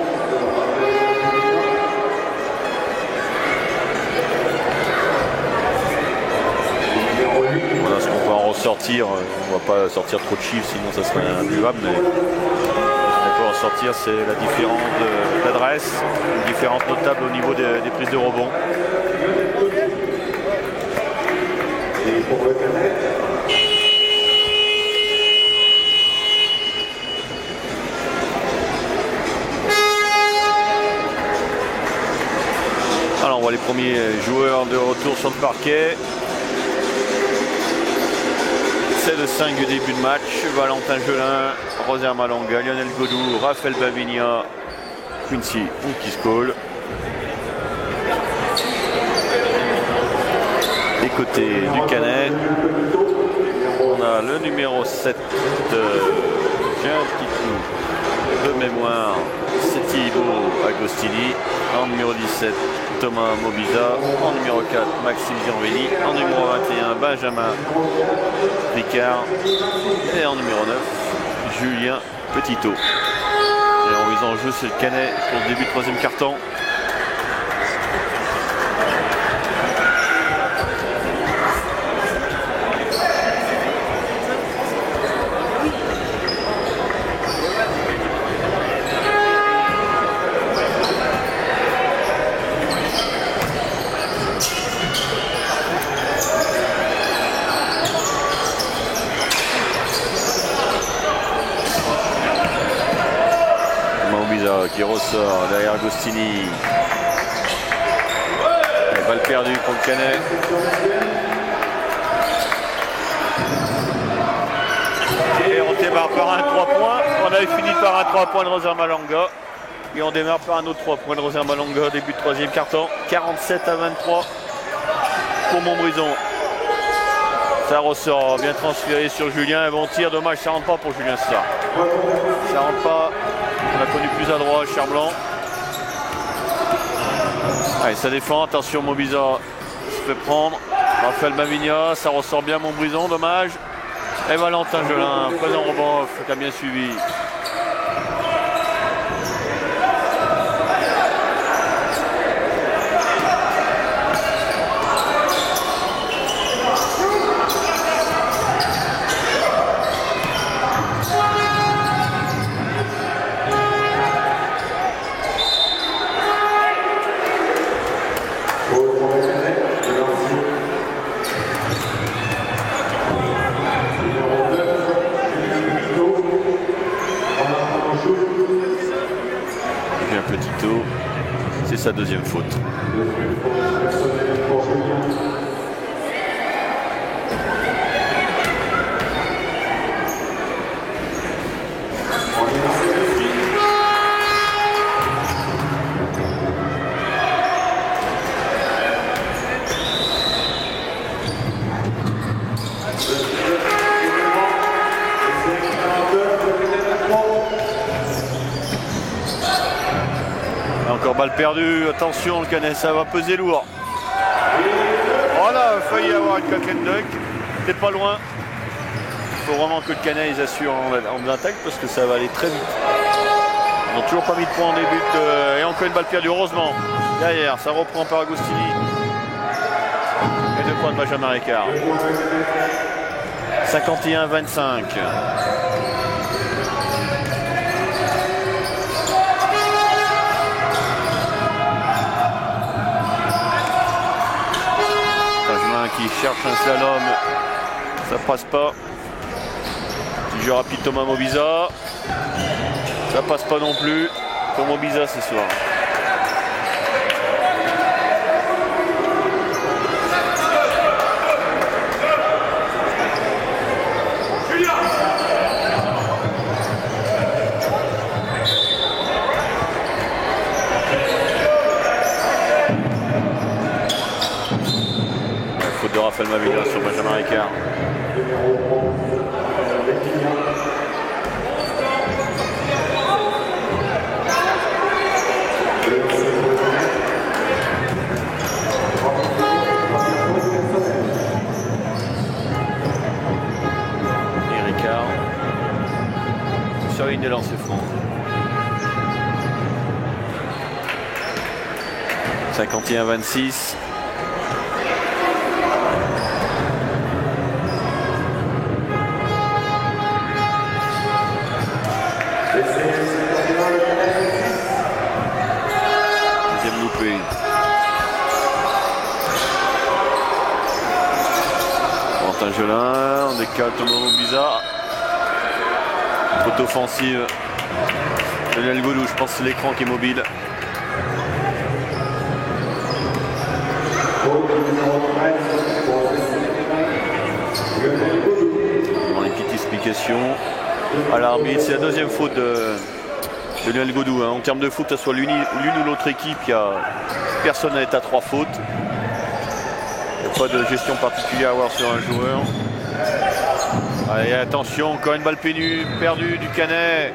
Voilà ce qu'on peut en ressortir. On ne va pas sortir trop de chiffres, sinon ça serait imbuvable, mais sortir, c'est la différence d'adresse, une différence notable au niveau des prises de rebond. Alors on voit les premiers joueurs de retour sur le parquet. C'est le 5 du début de match. Valentin Gelin, Rosaire Malonga, Lionel Godou, Raphaël Bavinia, Quincy Oukis-Cole. Des côtés du Canet, on a le numéro 7, j'ai un petit coup de mémoire, c'est Thibaut Agostini. En numéro 17, Thomas Mobiza. En numéro 4, Maxime Zervini. En numéro 21, Benjamin Ricard. Et en numéro 9, Julien Petitot. Et en mise en jeu, c'est le Canet pour le début de troisième quart-temps. Qui ressort derrière Agostini. Balle perdue pour le Canet. Et on démarre par un 3 points. On avait fini par un 3 points de Rosaire Malonga. Et on démarre par un autre 3 points de Rosaire Malonga. Début de troisième quart-temps. 47 à 23 pour Montbrison. Ça ressort, bien transféré sur Julien. Un bon tir, dommage, ça rentre pas pour Julien Star. Ça rentre pas. On a connu plus à droite, Cherblanc. Allez, ça défend, attention, Mobiza se fait prendre. Raphaël Bavinia, ça ressort bien Montbrison, dommage. Et Valentin Gelin, présent rebond, qui a bien suivi. C'est sa deuxième faute. Encore balle perdue, attention le Canet, ça va peser lourd. Oh là, il a failli avoir une cock and duck, t'es pas loin. Il faut vraiment que le Canet ils assurent en attaque parce que ça va aller très vite. Ils n'ont toujours pas mis de points en début et encore une balle perdue, heureusement. Derrière, ça reprend par Agostini. Et 2 points de Benjamin Ricard. 51-25. Qui cherche un slalom, ça passe pas. Petit jeu rapide Thomas Mobiza, ça passe pas non plus. pour Mobiza ce soir. Faute de Raphaël Mavila sur Benjamin Ricard. Et Ricard sur la ligne de lancer franc. 51-26. Deuxième loupé. Valentin Gelin, on décale Thomas Mobiza. Faute offensive. Lionel Godou, je pense que c'est l'écran qui est mobile. Dans les petites explications à l'arbitre, c'est la deuxième faute de Lionel Godou. En termes de faute, que ce soit l'une ou l'autre équipe, personne n'est à 3 fautes. Il n'y a pas de gestion particulière à avoir sur un joueur. Allez, attention, encore une balle perdue du Canet.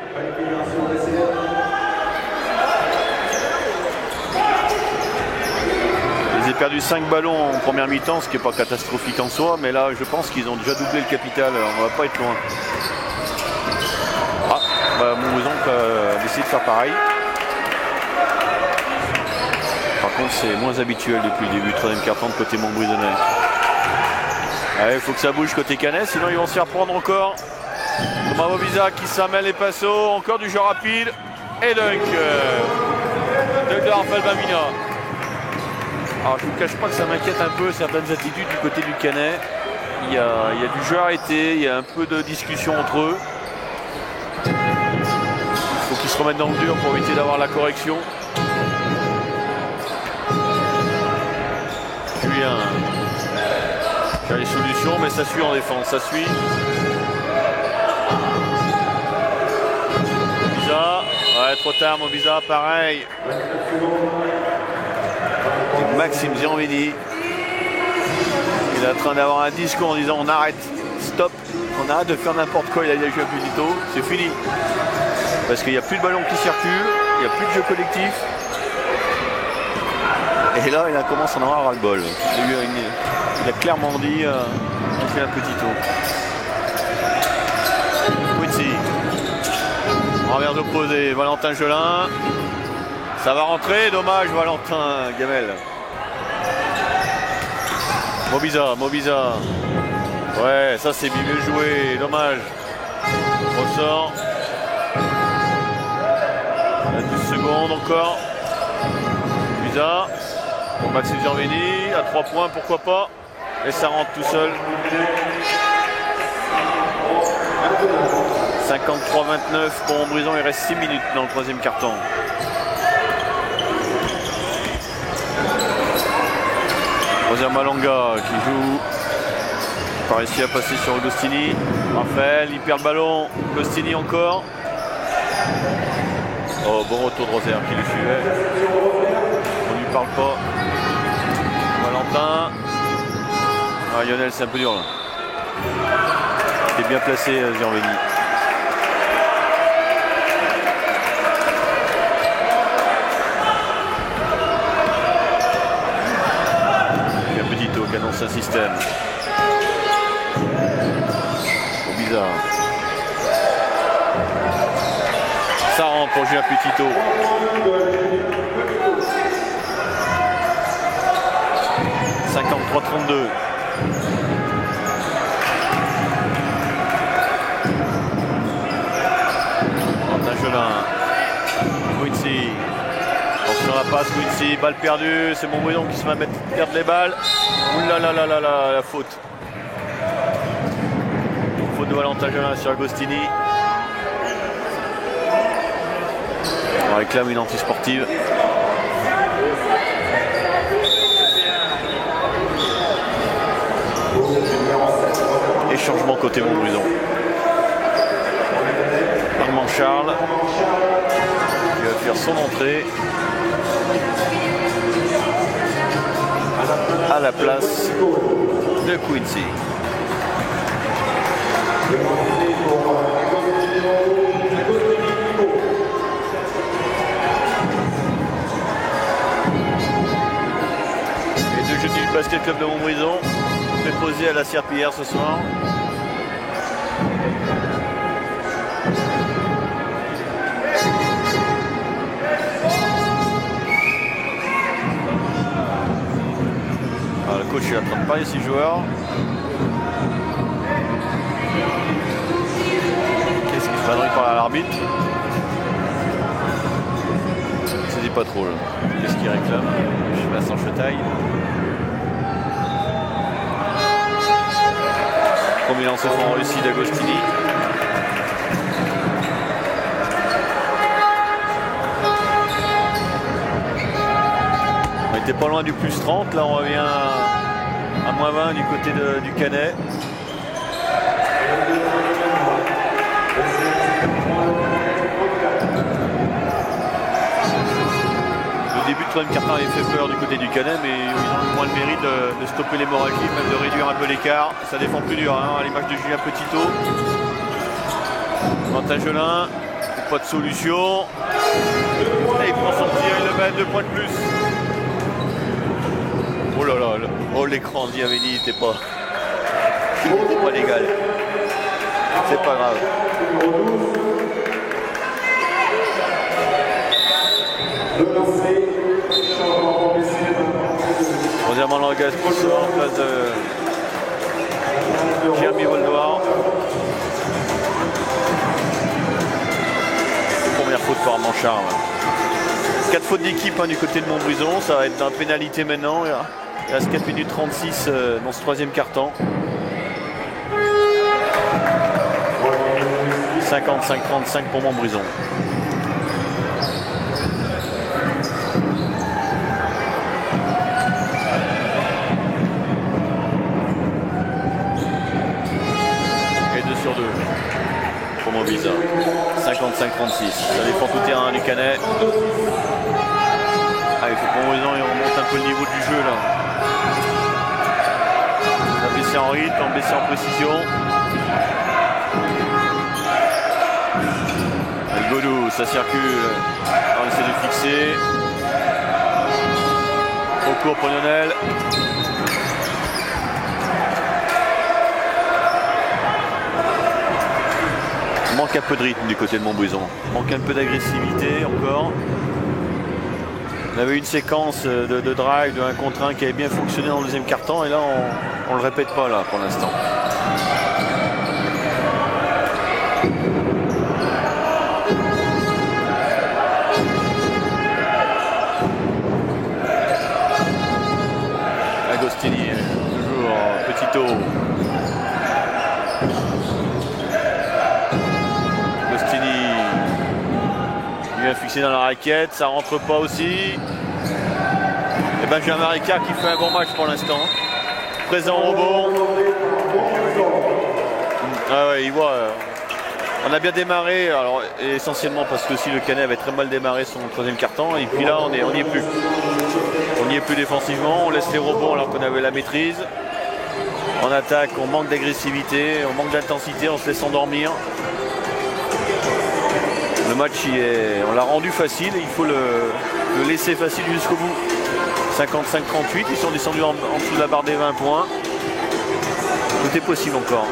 Ils ont perdu 5 ballons en première mi-temps, ce qui n'est pas catastrophique en soi, mais là je pense qu'ils ont déjà doublé le capital, on ne va pas être loin. Ah, bah, Montbrison a décidé de faire pareil. Par contre c'est moins habituel depuis le début du troisième quart-temps de côté Montbrisonnais. Il faut que ça bouge côté Canet, sinon ils vont se faire prendre encore. Thomas Mobiza qui s'amène les passos, encore du jeu rapide. Et dunk de Raphaël Mavila. Alors je ne vous cache pas que ça m'inquiète un peu certaines attitudes du côté du Canet. Il y a du jeu arrêté, il y a un peu de discussion entre eux. Il faut qu'ils se remettent dans le dur pour éviter d'avoir la correction. Julien qui a les solutions, mais ça suit en défense, ça suit. Mobiza, ouais, trop tard, Mobiza, pareil. Maxime Gianvini, il est en train d'avoir un discours en disant on arrête, stop, on arrête de faire n'importe quoi, il a déjà joué plus tôt, c'est fini. Parce qu'il n'y a plus de ballon qui circule, il n'y a plus de jeu collectif. Et là, il commence à en avoir ras-le-bol. Il a clairement dit on fait un petit tour. Quincy, envers opposé, Valentin Gelin. Ça va rentrer, dommage Valentin Gamel. Mobiza. Ouais, ça c'est bien joué, dommage. Ressort. 12 secondes encore. Mobiza. Pour Maxime Gianvini, à 3 points, pourquoi pas. Et ça rentre tout seul. 53-29 pour Montbrison, il reste 6 minutes dans le troisième quart-temps. Rosa Malanga qui joue. Pas réussi à passer sur Agostini. Raphaël, il perd le ballon. Agostini encore. Oh, bon retour de Rosaire qui le suivait. On lui parle pas. Valentin. Ah, Lionel, c'est un peu dur là. Il est bien placé, Gianvini. Qui annonce un système. Bizarre. Ça rentre pour Julien Petito. « 53-32. Quentin Gelin. Quincy. Attention à la passe, Quincy, balle perdue, c'est Montbrison qui se va perdre les balles. Ouh là là là là là, la faute. Faute de Valentin Gelin sur Agostini. On réclame une antisportive. Et changement côté Montbrison. Armand Charles qui va faire son entrée à la place de Quincy. Les deux jeunes du basket club de Montbrison déposés à la Serpillière ce soir. Alors, le coach est en train de parler à 6 joueurs. Qu'est-ce qui se passe par l'arbitre? Je ne sais pas trop là. Qu'est-ce qu'il réclame? Vincent Chetaille. Premier lancé franc réussi d'Agostini. On était pas loin du plus 30, là on revient à moins 20 du côté du Canet. Le début de troisième quart-temps avait fait peur du côté du Canet, mais ils ont eu moins de mérite de stopper l'hémorragie, même de réduire un peu l'écart. Ça défend plus dur, hein, à l'image de Julien Petitot. Mantagelin, pas de solution. Et il prend son tir, il le met à 2 points de plus. Oh là là, oh l'écran Diaveni n'était pas légal. C'est pas grave. Troisièmement langage Paulson en place de Jeremy Voldoir. Première faute par Armand Charles. 4 fautes d'équipe hein, du côté de Montbrison, ça va être dans la pénalité maintenant. Il reste 4 minutes 36 dans ce troisième quart-temps. 55-35 pour Montbrison. Et 2 sur 2 pour Montbrison. 55-36. Ça défend tout terrain du Canet. Ah, il faut que Montbrison il remonte un peu le niveau du jeu là. On va baisser en rythme, on va baisser en précision. El Godou, ça circule. On essaie de fixer. Au court pour Lionel. Il manque un peu de rythme du côté de Montbrison. Il manque un peu d'agressivité encore. On avait une séquence de drive, de 1 contre 1 qui avait bien fonctionné dans le deuxième quart-temps et là on le répète pas là pour l'instant. Agostini, toujours Petitot. Agostini bien fixé dans la raquette, ça rentre pas aussi. Et Benjamin Ricard qui fait un bon match pour l'instant. Présent au rebond. Ah ouais, il voit. On a bien démarré, alors essentiellement parce que aussi le Canet avait très mal démarré son troisième quart-temps. Et puis là, on n'y est plus. On n'y est plus défensivement, on laisse les rebonds alors qu'on avait la maîtrise. En attaque, on manque d'agressivité, on manque d'intensité, on se laisse endormir. Le match, on l'a rendu facile et il faut le laisser facile jusqu'au bout. 55-38, ils sont descendus en dessous de la barre des 20 points. Tout est possible encore.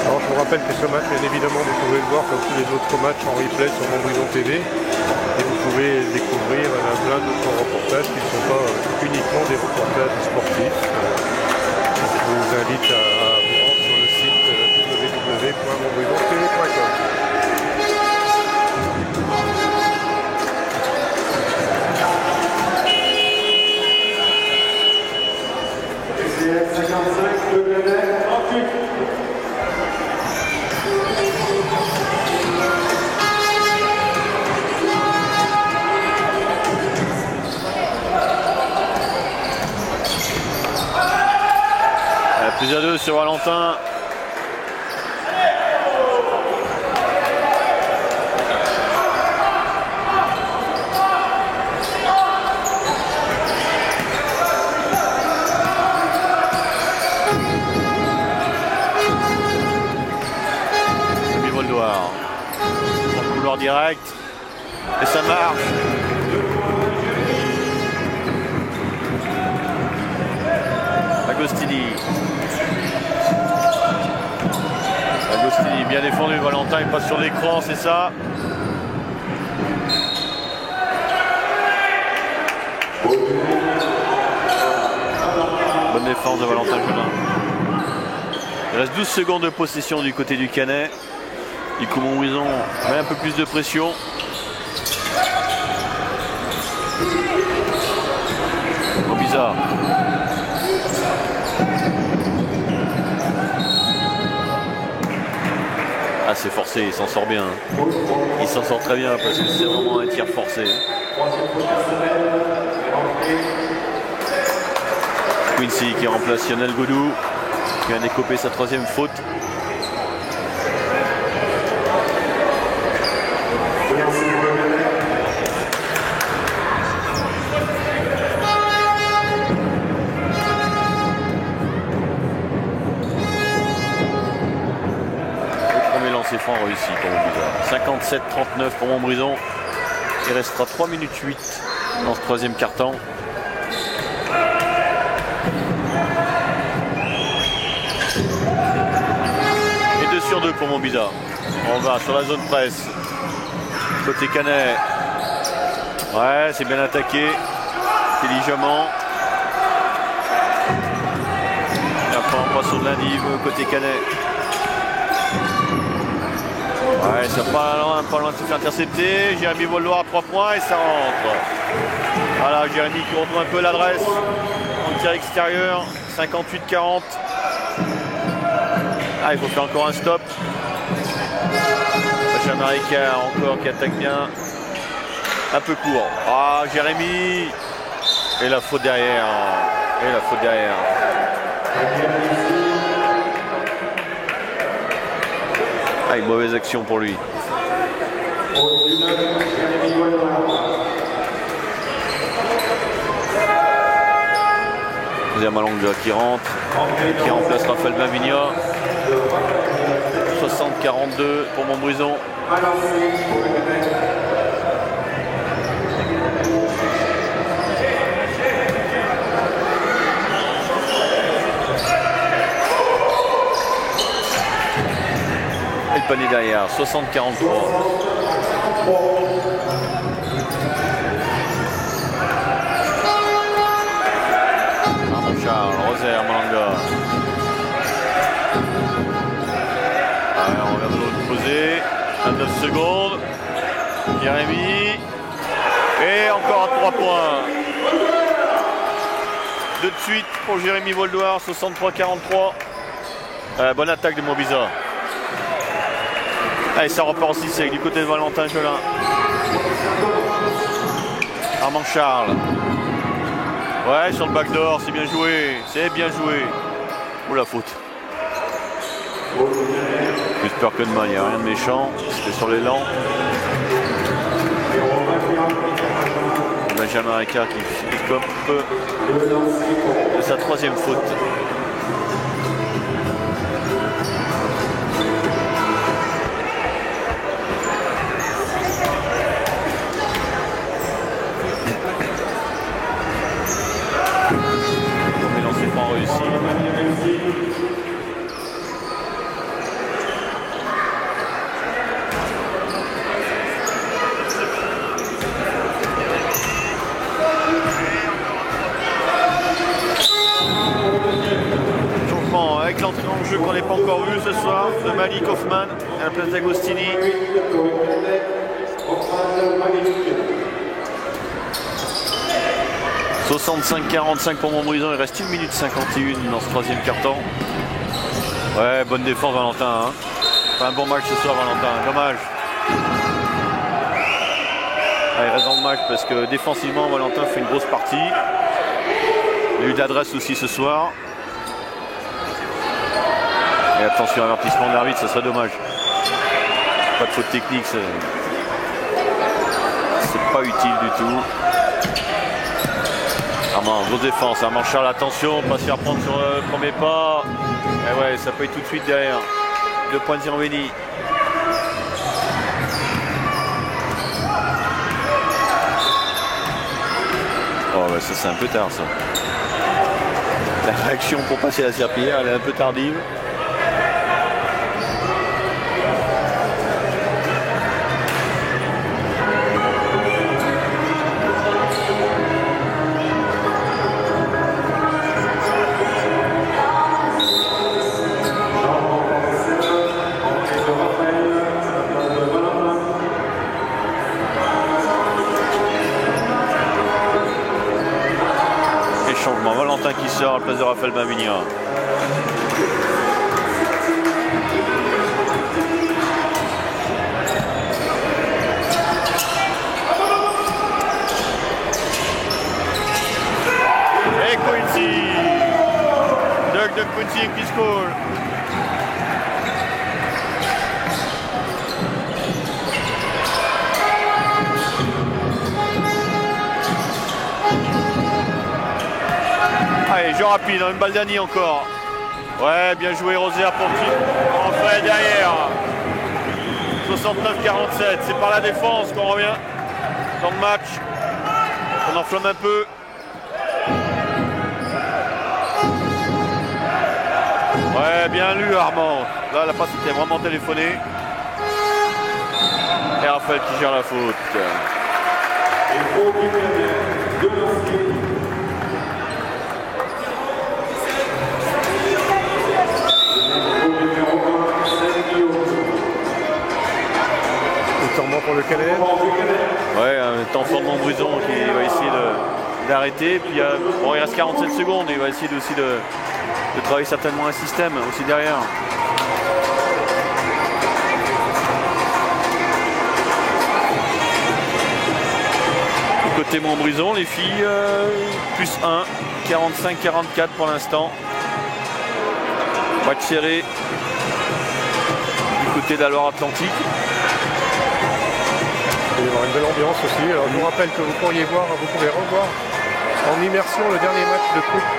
Alors, je vous rappelle que ce match, bien évidemment, vous pouvez le voir comme tous les autres matchs en replay sur Montbrison TV. Et vous pouvez découvrir plein d'autres reportages qui ne sont pas uniquement des reportages sportifs. Je vous invite à vous rendre sur le site www.montbrisontv.com. Plus à 2 sur Valentin. Demi-Voldoir. Couloir direct. Et ça marche. Agostini. Agostini bien défendu, Valentin il passe sur l'écran, c'est ça. Bonne défense de Valentin Jolin. Il reste 12 secondes de possession du côté du Canet. Du coup Montbrison met un peu plus de pression. Oh, bizarre. Ah, c'est forcé, il s'en sort bien. Il s'en sort très bien parce que c'est vraiment un tir forcé. Quincy qui remplace Lionel Godou, qui vient d'écoper sa 3e faute. C'est franc réussi pour Montbrison. 57-39 pour Montbrison. Il restera 3 minutes 8 dans ce 3e quart-temps. Et 2 sur 2 pour Montbrison. On va sur la zone presse. Côté Canet. Ouais, c'est bien attaqué. Intelligemment. Et après on passe au lundi côté Canet. Ouais, c'est pas loin de se faire intercepter. Jérémy Voldoir à 3 points et ça rentre. Voilà, Jérémy qui retrouve un peu l'adresse. En tir extérieur, 58-40. Ah, il faut faire encore un stop. Benjamin Ricard encore qui attaque bien. Un peu court. Ah, Jérémy. Et la faute derrière. Et la faute derrière. Ah, une mauvaise action pour lui. Deuxième Malonga qui rentre, qui remplace Raphaël Benvigna. 60-42 pour Montbrison. Et le panier derrière, 60-43. Charles, Rosaire, Malanga. Allez, on vient de l'autre poser. 29 secondes. Jérémy. Et encore à 3 points. De suite pour Jérémy Voldoir, 63-43. Bonne attaque de Montbrison. Allez, ça repart aussi, c'est du côté de Valentin Jolin. Armand Charles. Ouais, sur le backdoor, c'est bien joué. C'est bien joué. Oh la faute. Plus peur que de main, il n'y a rien de méchant. C'était sur l'élan. Benjamin Ricard qui écope de sa 3e faute. Réussi. Changement avec l'entrée en jeu qu'on n'est pas encore vu ce soir de Malik Hoffman à la place d'Agostini. 65-45 pour Montbrison, il reste 1 minute 51 dans ce troisième quart-temps. Ouais, bonne défense Valentin. Hein. Enfin, un bon match ce soir Valentin, dommage. Ah, il reste dans le match parce que défensivement Valentin fait une grosse partie. Il a eu de l'adresse aussi ce soir. Et attention, avertissement de l'arbitre, ça serait dommage. Pas de faute technique, c'est pas utile du tout. Armand, grosse défense, Armand Charles, attention, pas se faire prendre sur le premier pas. Et ouais, ça peut être tout de suite derrière. 2 points de Zirveni. Oh bah ça c'est un peu tard ça. La réaction pour passer la serpillière, elle est un peu tardive. Valentin qui sort à la place de Raphaël Benvignon. Et Quincy. Doug de Quincy qui score. Allez, jeu rapide, une balle d'Annie encore. Ouais, bien joué Rosière pour qui enfin derrière. 69-47, c'est par la défense qu'on revient dans le match. On enflamme un peu. Ouais, bien lu Armand. Là, la passe était vraiment téléphonée. Et Raphaël qui gère la faute. Pour le Canet. Ouais, un temps fort de Montbrison qui va essayer d'arrêter. Puis bon, il reste 47 secondes. Il va essayer aussi de travailler certainement un système aussi derrière. Du côté Montbrison, les filles, plus 1, 45-44 pour l'instant. Match serré du côté de la Loire-Atlantique. Il va y avoir une belle ambiance aussi. Alors, je vous rappelle que vous pouvez revoir en immersion le dernier match de coupe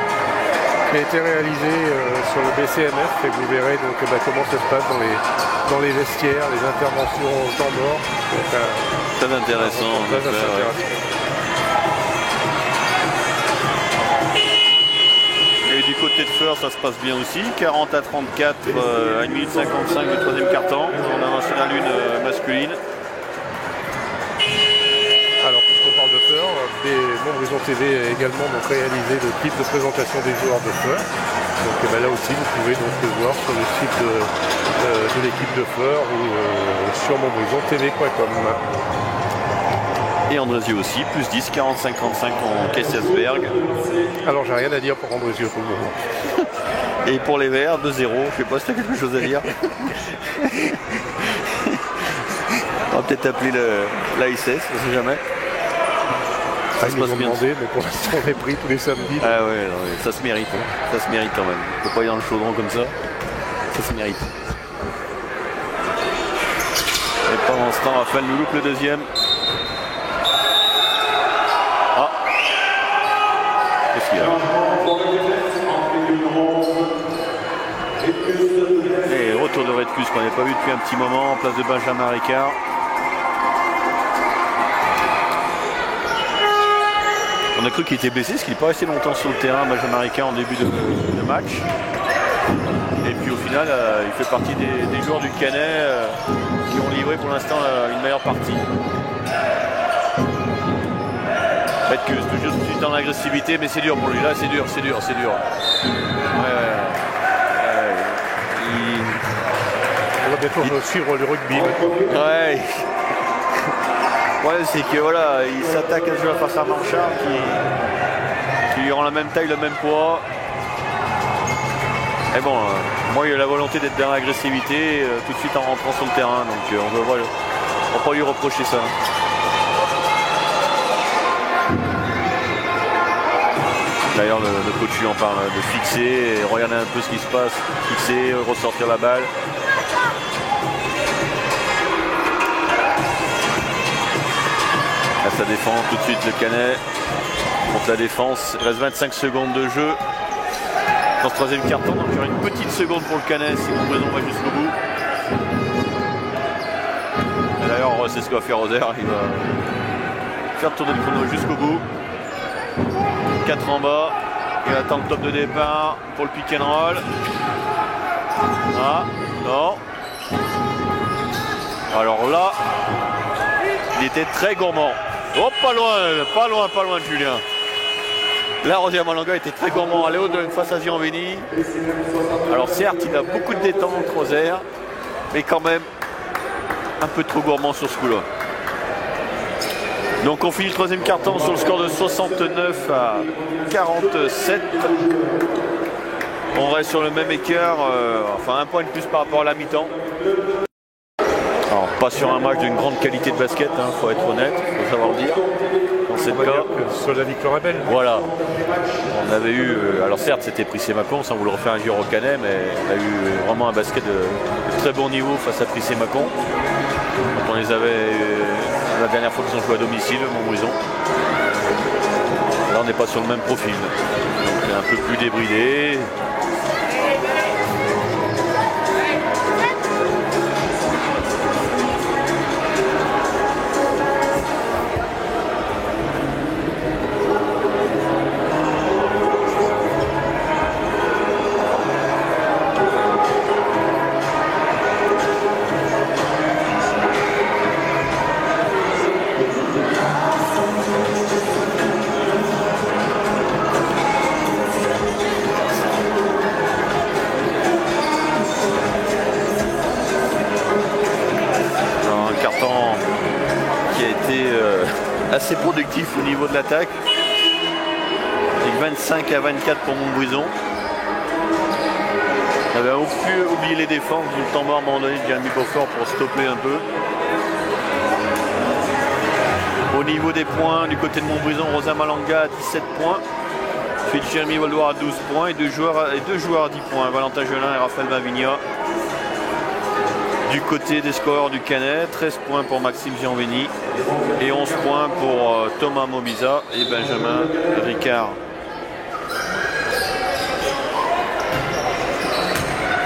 qui a été réalisé sur le BCNF et vous verrez donc comment ça se passe dans les vestiaires, les interventions au temps mort. Très intéressant. Très intéressant. Et du côté de Feur, ça se passe bien aussi. 40-34 à 1 minute 55 du troisième quart-temps. On a lancé la lune masculine. Alors, puisqu'on parle de Feur, Montbrison TV a également donc, réalisé le clip de présentation des joueurs de Feur. Donc là aussi, vous pouvez donc le voir sur le site de l'équipe de Feur ou sur montbrisontv.com. Et Andrézieux aussi, plus 10, 40-55 en Kesselsberg. Alors, j'ai rien à dire pour Andrézieux pour le moment. Et pour les Verts, 2-0. Je sais pas si tu as quelque chose à dire. On va peut-être appeler l'ASS, on ne sait jamais. Ça se passe bien. Mais pour l'instant, on est pris tous les samedis. Ah ouais, non, ça se mérite. Hein. Ça se mérite quand même. On ne peut pas aller dans le chaudron comme ça. Ça se mérite. Et pendant ce temps, Raphaël nous loupe le deuxième. Ah. Qu'est-ce qu'il y a? Et retour de Redcus qu'on n'avait pas vu depuis un petit moment en place de Benjamin Ricard. On a cru qu'il était blessé parce qu'il n'est pas resté longtemps sur le terrain, Benjamin Ricard, en début de match. Et puis au final, il fait partie des joueurs du Canet qui ont livré pour l'instant une meilleure partie. Redcus, toujours tout de suite en agressivité, mais c'est dur pour lui. Là, c'est dur. On va bientôt suivre le rugby. Ouais. Le problème c'est que voilà, il s'attaque à ce joueur face à Manchard qui ont la même taille, le même poids. Et bon, moi il a la volonté d'être dans l'agressivité tout de suite en rentrant sur le terrain, donc on ne va pas lui reprocher ça. D'ailleurs le coach lui en parle de fixer, et regarder un peu ce qui se passe, fixer, ressortir la balle. Là ça défend tout de suite le Canet contre la défense. Il reste 25 secondes de jeu dans ce troisième carton, donc il y aura une petite seconde pour le Canet si Montbrison va jusqu'au bout. Et d'ailleurs c'est ce que va faire Rosaire, il va faire tourner le chrono jusqu'au bout. 4 en bas, il attend le top de départ pour le pick and roll. Ah, non. Alors là, il était très gourmand. Oh, pas loin de Julien. Là, Rosaire Malanga était très gourmand. Aller au-delà face à Gianveni. Alors certes, il a beaucoup de détente, Rosaire, mais quand même un peu trop gourmand sur ce coup-là. Donc on finit le troisième quart-temps sur le score de 69 à 47. On reste sur le même écart, enfin un point de plus par rapport à la mi-temps. Alors pas sur un match d'une grande qualité de basket, faut être honnête, il faut savoir le dire. Dans cette cas, sur la victoire est belle. Voilà. On avait eu, alors certes c'était Prissé-Mâcon, sans vouloir refaire un giro au Canet, mais on a eu vraiment un basket de très bon niveau face à Prissé-Mâcon. Quand on les avait la dernière fois qu'ils ont joué à domicile, Montbrison. Là on n'est pas sur le même profil. Donc un peu plus débridé. Assez productif au niveau de l'attaque. Avec 25 à 24 pour Montbrison. On avait pu oublier les défenses du temps mort à un moment donné de Jeremy Beaufort pour stopper un peu. Au niveau des points, du côté de Montbrison, Rosaire Malanga à 17 points. Puis Jérémy Valdoir à 12 points et deux joueurs à 10 points. Valentin Gelin et Raphaël Mavigna. Du côté des scoreurs du Canet, 13 points pour Maxime Gianveni et 11 points pour Thomas Mobiza et Benjamin Ricard.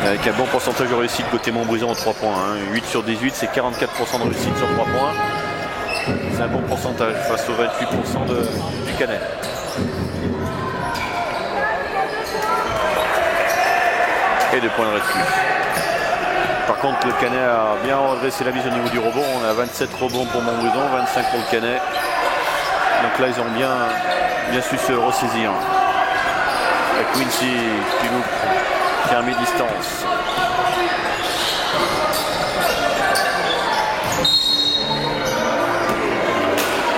Avec un bon pourcentage de réussite côté Montbrison en 3 points. 8 sur 18, c'est 44% de réussite sur 3 points. C'est un bon pourcentage face aux 28% du Canet. Et 2 points de réussite. Par contre, le Canet a bien redressé la mise au niveau du rebond. On a 27 rebonds pour Montbrison, 25 pour le Canet. Donc là, ils ont bien su se ressaisir. Avec Quincy qui a un mi-distance.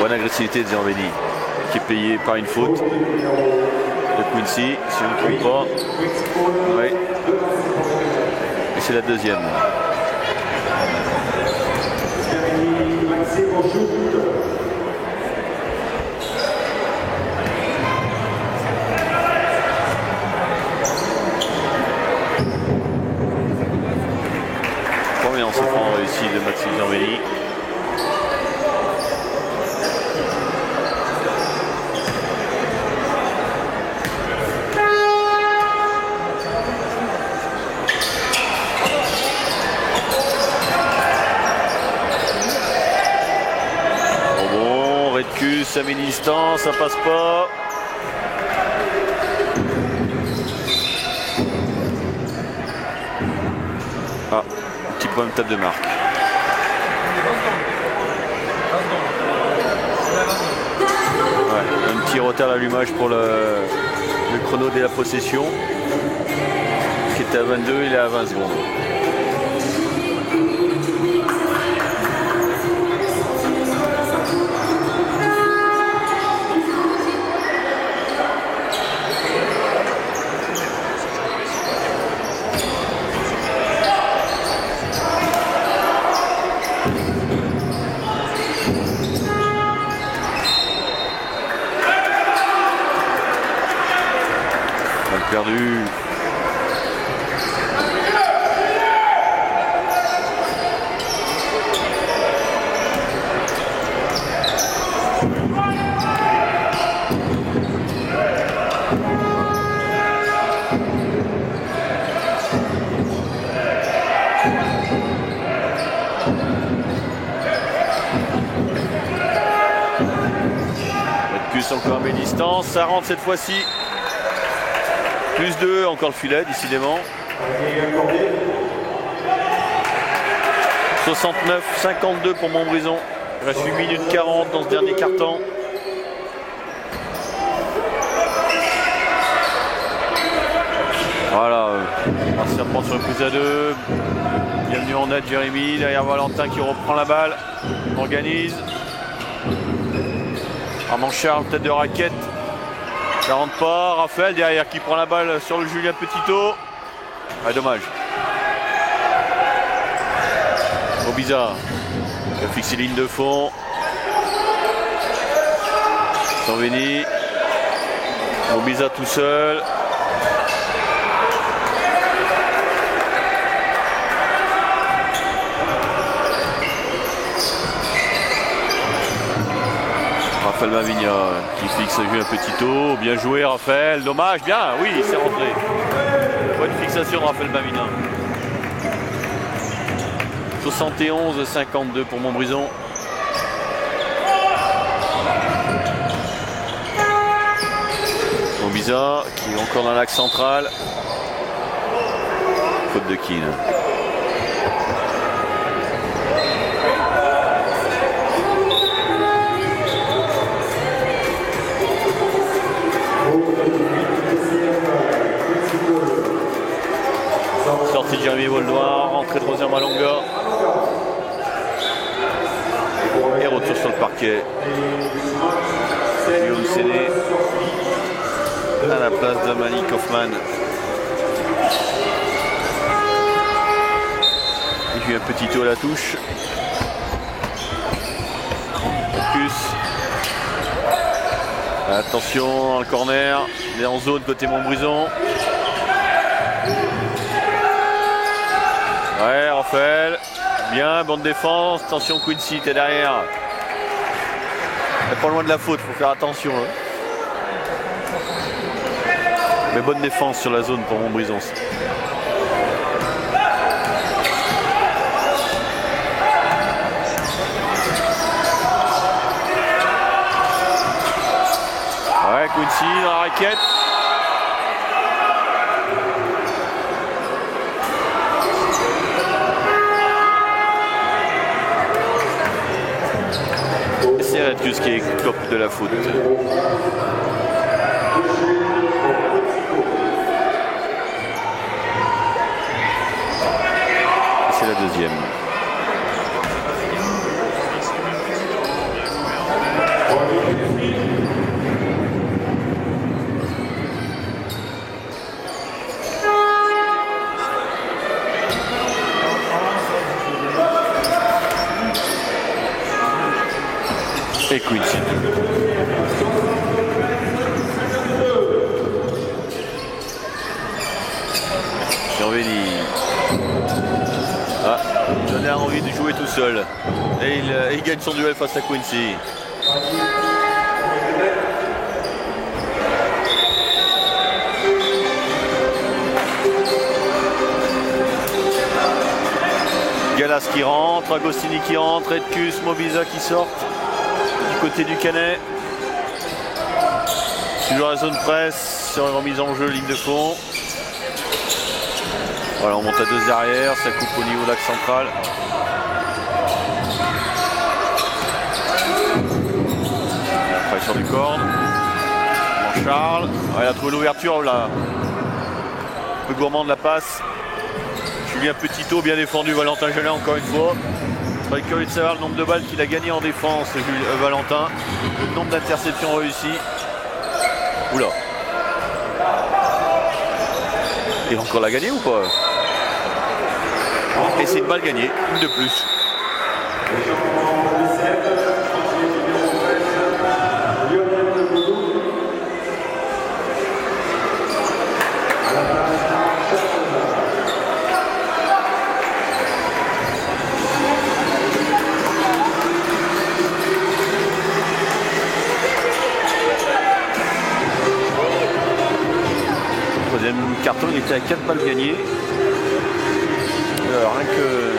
Bonne agressivité de Gianveni, qui est payé par une faute de Quincy, si je ne me trompe pas. Oui. Et c'est la deuxième. Premier lancement réussi de Maxime Gianveni. À mi-distance, ça passe pas. Ah, petit problème de table de marque. Ouais, un petit retard d'allumage pour le chrono de la possession. Qui était à 22, il est à 20 secondes. distance, ça rentre cette fois-ci. Plus 2, encore le filet, décidément. 69-52 pour Montbrison. Il reste 8 minutes 40 dans ce dernier quart-temps. Voilà, Martial prend sur une prise à 2. Bienvenue en net, Jérémy. Derrière Valentin qui reprend la balle. Organise. Armand Charles, tête de raquette. Ça rentre pas. Raphaël derrière qui prend la balle sur le Julien Petitot. Ah, dommage. Obiza qui a fixé ligne de fond. Sanveni. Obiza tout seul. Raphaël Mavigna qui fixe Julien Petitot. Bien joué Raphaël. Dommage, bien, oui, c'est rentré. Bonne fixation de Raphaël Mavigna. 71-52 pour Montbrison. Obiza qui est encore dans l'axe central. Faute de Keane. Sortie de Jérémy Voldoir, entrée de Roser Malonga. Et retour sur le parquet. Guillaume Séné à la place d'Amani Kaufmann. Et puis un petit taux à la touche. Plus. Attention, un corner. Il est en zone côté Montbrison. Ouais, Raphaël. Bien, bonne défense. Attention, Quincy, t'es derrière. T'es pas loin de la faute, faut faire attention. Hein. Mais bonne défense sur la zone pour Montbrison. Ouais, Quincy dans la raquette. C'est Redkus qui est top de la faute. C'est la deuxième. Et Quincy. Surveni. Ah, John a envie de jouer tout seul. Et il gagne son duel face à Quincy. Galas qui rentre, Agostini qui rentre, Redkus, Mobiza qui sort. Côté du Canet, toujours la zone presse sur une remise en jeu, ligne de fond. Voilà, on monte à 2 derrière, ça coupe au niveau de l'axe central. Après sur du corne. Charles, ouais, il a trouvé l'ouverture là. Un peu gourmand de la passe. Julien Petitot, bien défendu, Valentin Gelin encore une fois. Je serais curieux de savoir le nombre de balles qu'il a gagné en défense, Valentin. Le nombre d'interceptions réussies. Oula. Il va encore la gagner ou pas? Et c'est une balle gagnée, une de plus. Carton, il était à 4 balles gagnées. Rien que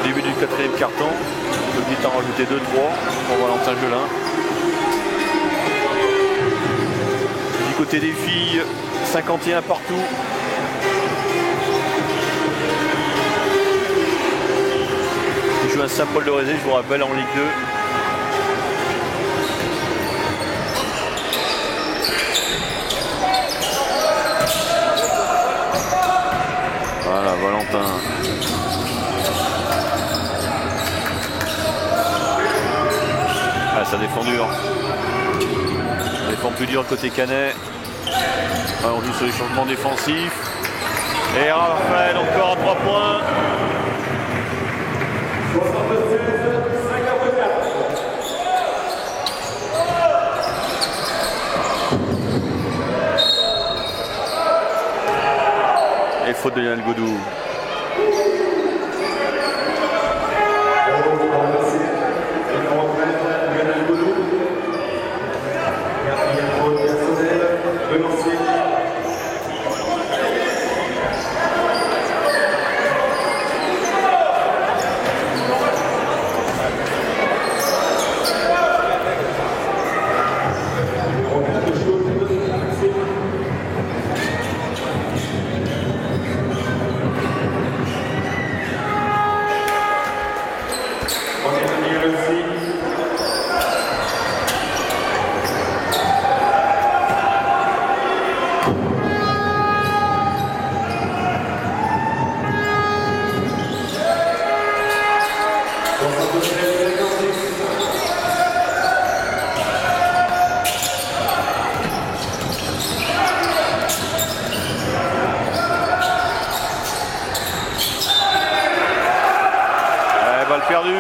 début du 4e carton, le but en rajouté 2-3 pour Valentin Gelin. du côté des filles, 51 partout. Ils jouent à Saint-Paul-de-Rézé, je vous rappelle, en Ligue 2. Voilà, Valentin. Ah, ça défend dur. Ça défend plus dur côté Canet. Ah, on joue sur les changements défensifs. Et Raphaël encore à 3 points. Et faute de Lionel Godou. Perdu.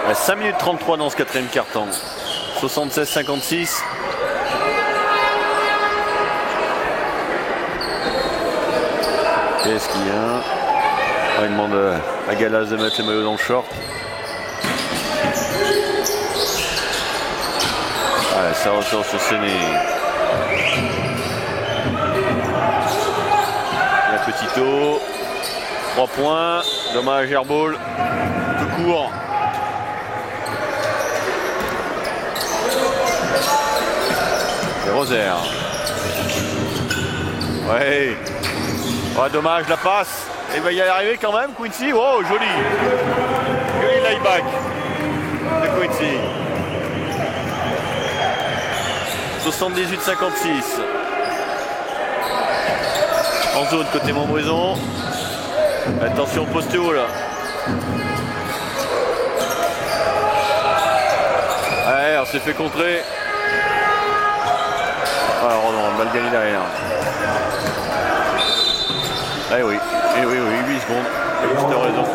À 5 minutes 33 dans ce quatrième quart-temps. 76-56. Qu'est-ce qu'il y a? Il demande à Galas de mettre les maillots dans le short. Ouais, ça ressort sur Séné. La petite eau. 3 points. Dommage, airball. Tout court. Et Rosaire. Ouais. Ouais, dommage, la passe. Il va y arriver quand même, Quincy. Oh, joli. Joli layback de Quincy. 78-56. En zone côté Montbrison. Attention poste haut là. Ouais, on s'est fait contrer. Alors on mal gagné derrière. Eh oui, 8 secondes. Tu as raison.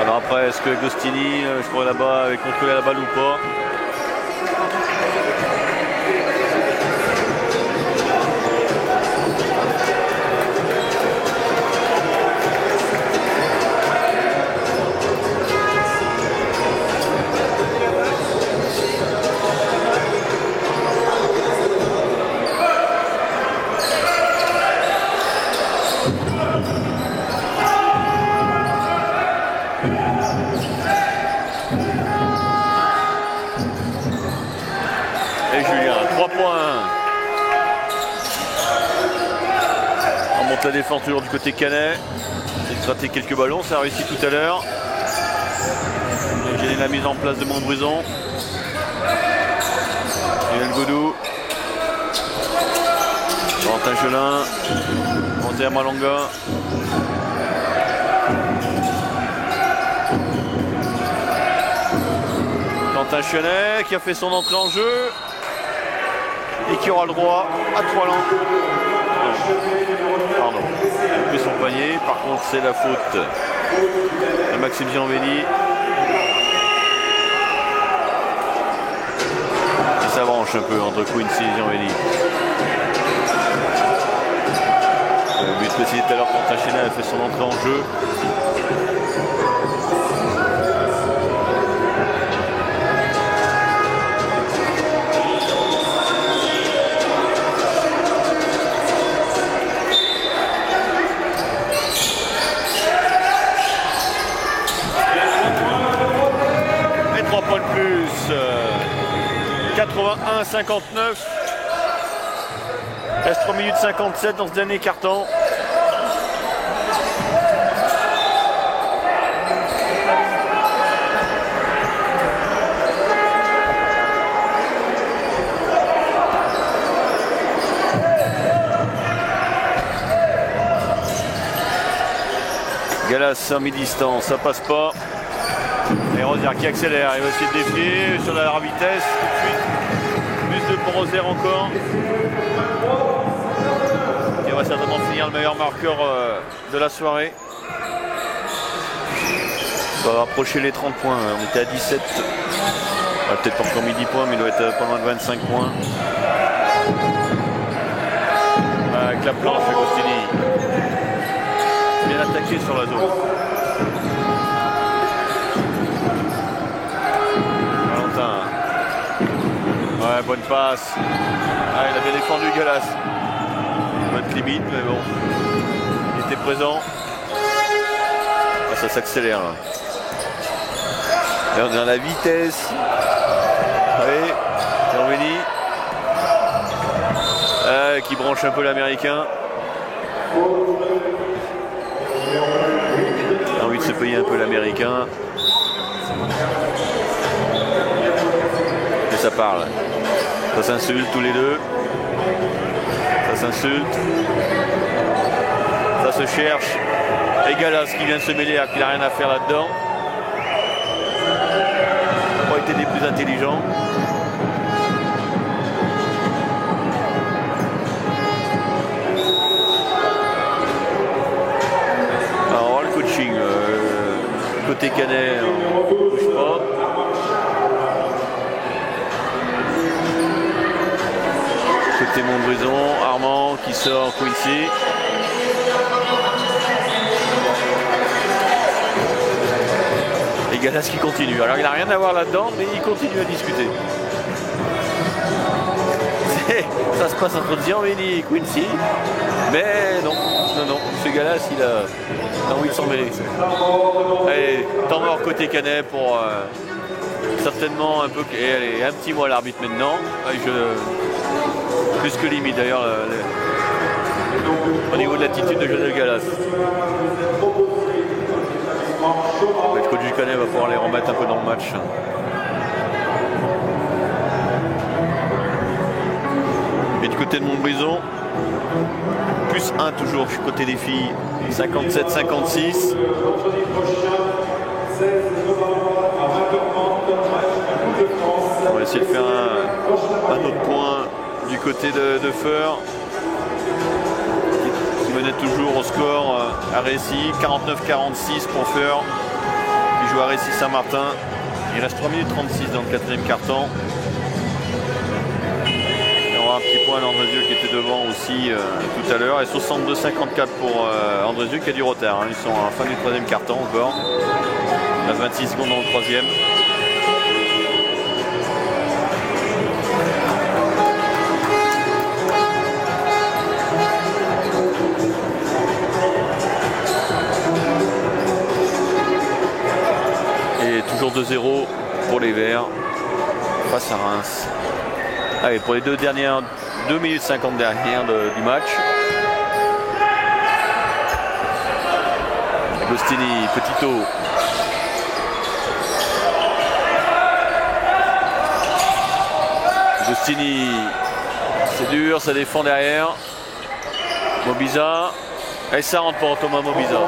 Alors après, est-ce que Agostini, je pourrais là-bas, avait contrôlé la balle ou pas? Et Julien, 3 points. On monte la défense toujours du côté Canet. C'est de gratter quelques ballons, ça a réussi tout à l'heure. J'ai la mise en place de Montbrison. Lionel Godou. Valentin Gelin. Monté à Malanga. Quentin Chenet qui a fait son entrée en jeu et qui aura le droit à 3 langues. Pardon. couper son panier. Par contre, c'est la faute de Maxime Gianvelli. Il s'avranche un peu entre Quincy et Gianvelli. Le but précisé tout à l'heure quand Tachena a fait son entrée en jeu. Et 3 points de plus. 81-59. Reste 3 minutes 57 dans ce dernier carton. Galas en mi-distance, ça passe pas. Et Rosière qui accélère, il va essayer de défier sur la vitesse tout de suite. Plus de pour Rosière encore. Et on va certainement finir le meilleur marqueur de la soirée. On va approcher les 30 points. On était à 17. Peut-être pas encore mis 10 points, mais il doit être pas loin de 25 points. Avec la planche, Agostini. Bien attaqué sur la zone. Valentin. Ouais, bonne passe. Ah, il a bien défendu Galas. Bonne limite, mais bon. Il était présent. Ah, ça s'accélère là. Et on est dans la vitesse. Oui, Gianvelli. Qui branche un peu l'américain. A envie de se payer un peu l'américain. Et ça parle. Ça s'insulte tous les deux. Ça s'insulte. Ça se cherche. Et Galas qui vient de se mêler, qui n'a rien à faire là-dedans. Il n'a pas été des plus intelligents. Côté Canet, on ne bouge pas. Côté Montbrison, Armand qui sort Quincy. Et Galas qui continue. Alors il n'a rien à voir là-dedans, mais il continue à discuter. Ça se passe entre Gianvelli et Quincy. Mais non, ce Galas, il a envie de s'en mêler. Allez, temps mort côté Canet pour certainement un peu. Et allez, un petit mot à l'arbitre maintenant. Plus que limite d'ailleurs au niveau de l'attitude de Joseph Galas. Le coach du Canet va pouvoir les remettre un peu dans le match. Et du côté de Montbrison, plus 1 toujours côté des filles, 57-56. On va essayer de faire un autre point du côté de Feur, qui menait toujours au score à Récy, 49-46 pour Feur, qui joue à Récy Saint-Martin. Il reste 3 minutes 36 dans le 4e quart-temps. Un petit point d'Andrézieux qui était devant aussi tout à l'heure, et 62-54 pour Andrézieux qui a du retard. Ils sont à la fin du 3e quart-temps encore. Il reste 26 secondes dans le 3e. Et toujours 2-0 pour les Verts face à Reims. Allez, pour les 2 minutes 50 dernières du match. Agostini, Petito. Agostini, c'est dur, ça défend derrière. Mobiza. Et ça rentre pour Thomas Mobiza.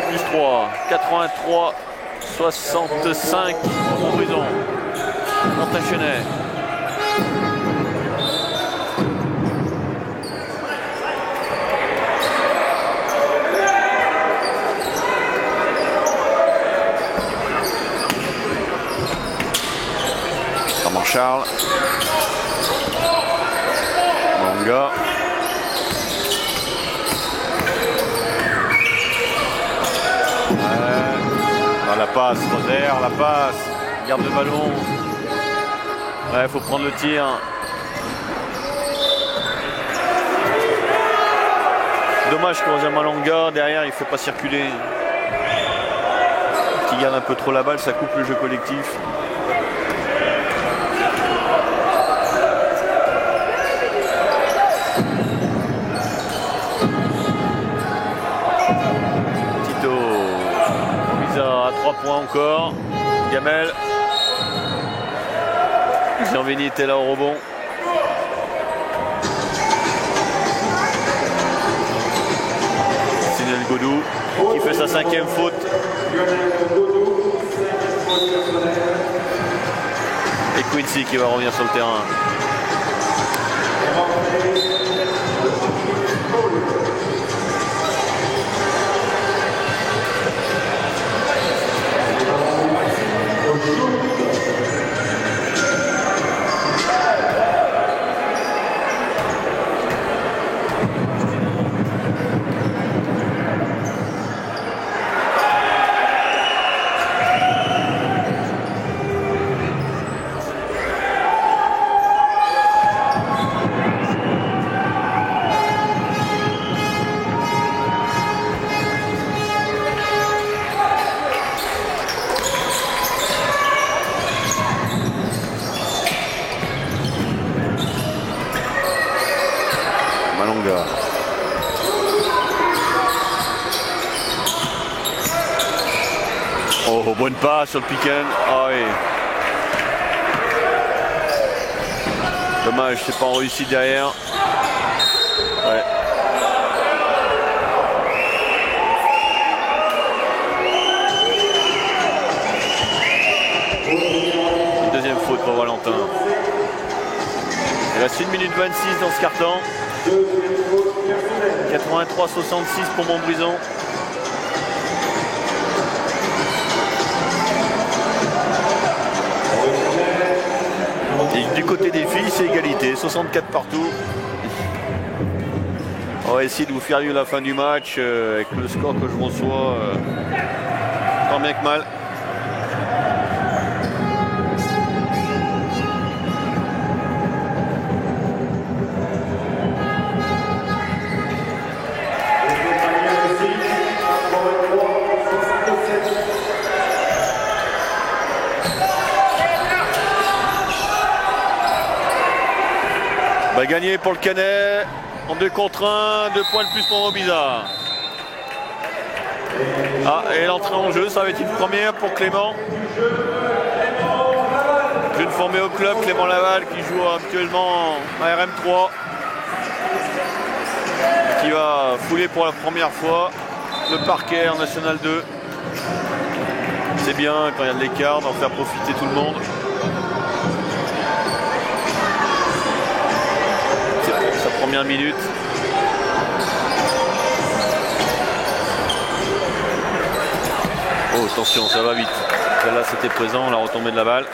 Plus 3, 83, 65 pour Montbrison. Quentin Chenet. Charles. Manga. Ouais. La passe, Roser, la passe. Garde le ballon. Ouais, faut prendre le tir. Dommage que Roser Malanga, derrière, il ne fait pas circuler. Qui garde un peu trop la balle, ça coupe le jeu collectif. Tito. Bizarre à 3 points encore. Gamel. Jean-Veni était là au rebond. Sinel Godou qui fait sa 5e faute. Et Quincy qui va revenir sur le terrain. Oh, bonne passe sur le pick-and. Ah oui. Dommage, c'est pas en réussite derrière. Ouais. Deuxième faute pour Valentin. Il reste 1 minute 26 dans ce carton. 83-66 pour Montbrison. Et du côté des filles, c'est égalité, 64 partout. On va essayer de vous faire vivre la fin du match avec le score que je reçois, tant bien que mal. Gagné pour le Canet en 2 contre 1, 2 points de plus pour Mobiza. Ah, et l'entrée en jeu, ça va être une première pour Clément. Jeune formé au club, Clément Laval qui joue actuellement en RM3. Qui va fouler pour la première fois le parquet en National 2. C'est bien quand il y a de l'écart d'en faire profiter tout le monde. Sa première minute. Oh attention, ça va vite. Là c'était présent, la retombée de la balle.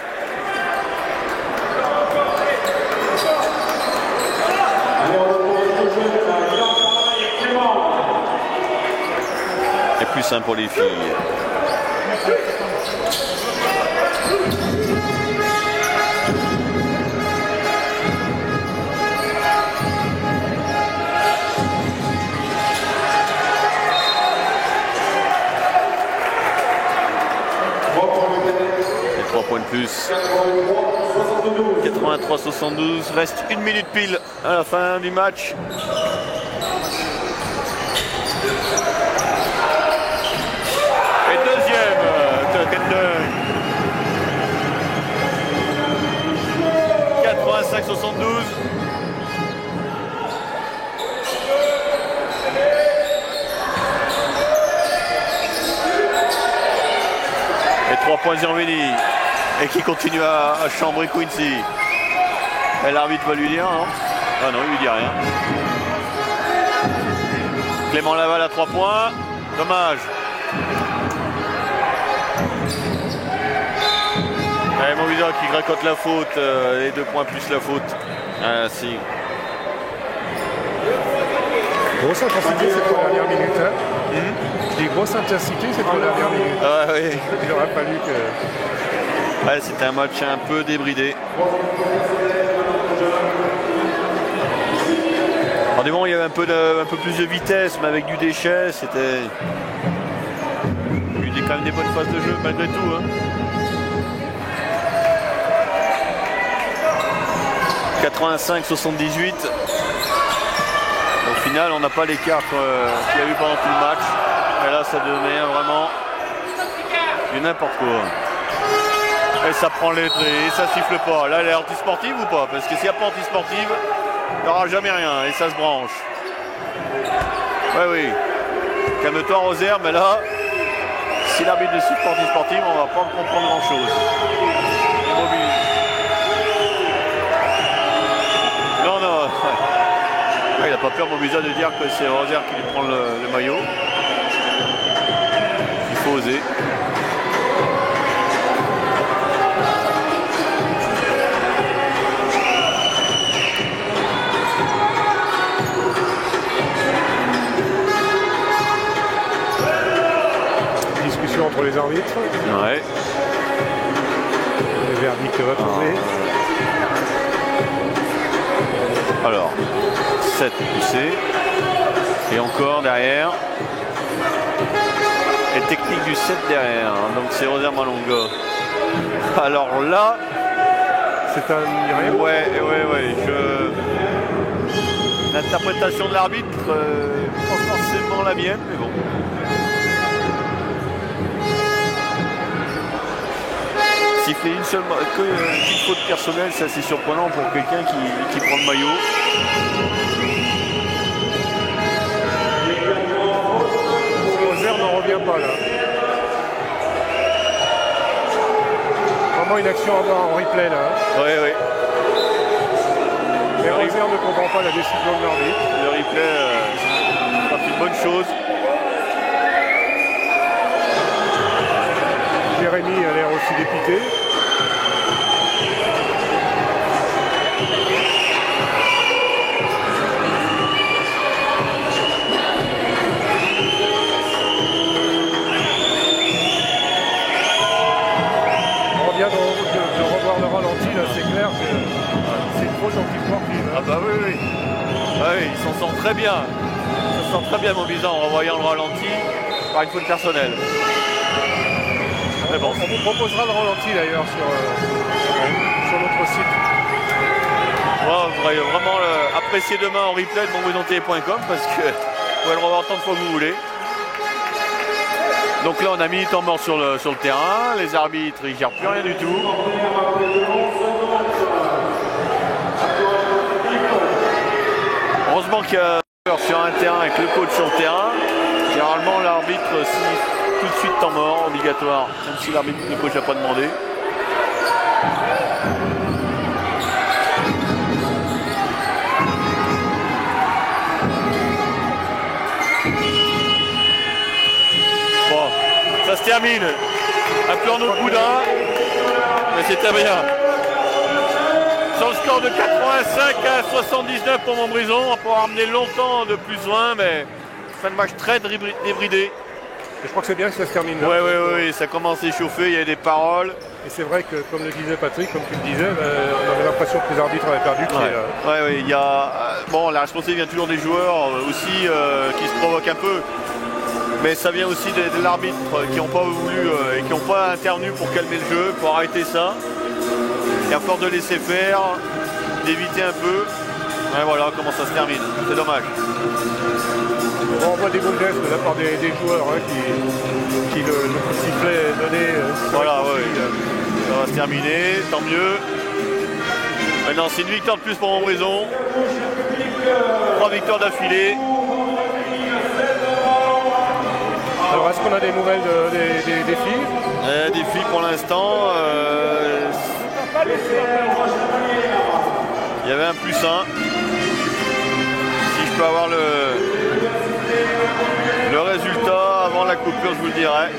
Et plus simple pour les filles. Point de plus. 83-72, reste 1 minute pile à la fin du match. Et deuxième, 85-72. Et 3 points Jean-Veni. Et qui continue à chambrer Quincy. Et l'arbitre va lui dire non. Ah non, il lui dit rien. Clément Laval à 3 points. Dommage. Et Mombisa qui gracote la faute, les 2 points plus la faute. Ah, si. Grosse intensité cette dernière minute. Hein. Des grosses intensités cette dernière minute. Ah, oui. Il aurait fallu que... Ouais, c'était un match un peu débridé. Alors, du moment il y avait un peu plus de vitesse, mais avec du déchet, c'était... Il y a eu quand même des bonnes phases de jeu malgré tout. Hein. 85-78. Au final, on n'a pas l'écart qu'il y a eu pendant tout le match. Et là, ça devient vraiment du n'importe quoi. Et ça prend les traits, et ça siffle pas. Là, elle est anti-sportive ou pas? Parce que s'il n'y a pas anti-sportive, il n'y aura jamais rien, et ça se branche. Ouais, oui. Calme-toi, Rosaire, mais là, si l'arbitre ne siffle pas anti-sportive, on va pas comprendre grand-chose. Non, non. Ouais, il n'a pas peur, Mombisa, de dire que c'est Rosaire qui lui prend le maillot. Il faut oser. Discussion entre les arbitres. Ouais. Le verdict va tomber. Alors, 7 poussé. Et encore derrière. Et technique du 7 derrière. Donc c'est Rosaire Malonga. Alors là. C'est un... Ouais. L'interprétation de l'arbitre, pas forcément la mienne, mais bon. Siffler une faute personnelle, c'est assez surprenant pour quelqu'un qui prend le maillot. Rosaire n'en revient pas là. Vraiment une action à voir en replay là. Oui. Mais Rosaire ne comprend pas la décision de l'arbitre. Le replay, c'est une bonne chose. Jérémy a l'air aussi dépité. On vient de revoir le ralenti, là c'est clair que c'est une fausse anti-sportive. Ah bah oui. Ah oui, il s'en sent très bien. Il s'en sent très bien Mombisa en revoyant le ralenti par une faute personnelle. Mais bon. On vous proposera le ralenti d'ailleurs sur notre site. Moi, vous pourrez vraiment apprécier demain en replay de monmaisonTV.com parce que vous pouvez le revoir tant de fois que vous voulez. Donc là, on a mis temps mort sur le terrain. Les arbitres, ils ne gèrent plus rien du tout. Heureusement qu'il y a sur un terrain avec le coach sur le terrain. Généralement, l'arbitre siffle tout de suite temps mort, obligatoire, même si l'arbitre, le coach n'a pas demandé. Bon, ça se termine. Un peu en autre boudin, mais c'était bien. Sur le score de 85 à 79 pour Montbrison, on va pouvoir emmener longtemps de plus loin, mais fin de match très débridé. Et je crois que c'est bien que ça se termine là. Oui, ça commence à échauffer, il y a des paroles. Et c'est vrai que, comme le disait Patrick, comme tu le disais, on avait l'impression que les arbitres avaient perdu. Oui, il y a... Bon, la responsabilité vient toujours des joueurs aussi qui se provoquent un peu. Mais ça vient aussi de l'arbitre qui n'ont pas voulu et qui n'ont pas intervenu pour calmer le jeu, pour arrêter ça. Et à force de laisser faire, d'éviter un peu. Ouais, voilà comment ça se termine. C'est dommage. On voit des bons gestes de la part des joueurs qui le sifflet donné. Voilà, ça va se terminer, tant mieux. Maintenant, c'est une victoire de plus pour Montbrison. 3 victoires d'affilée. Alors, est-ce qu'on a des nouvelles des filles? Des filles pour l'instant. Il y avait un +1. Si je peux avoir le résultat avant la coupure, je vous le dirai.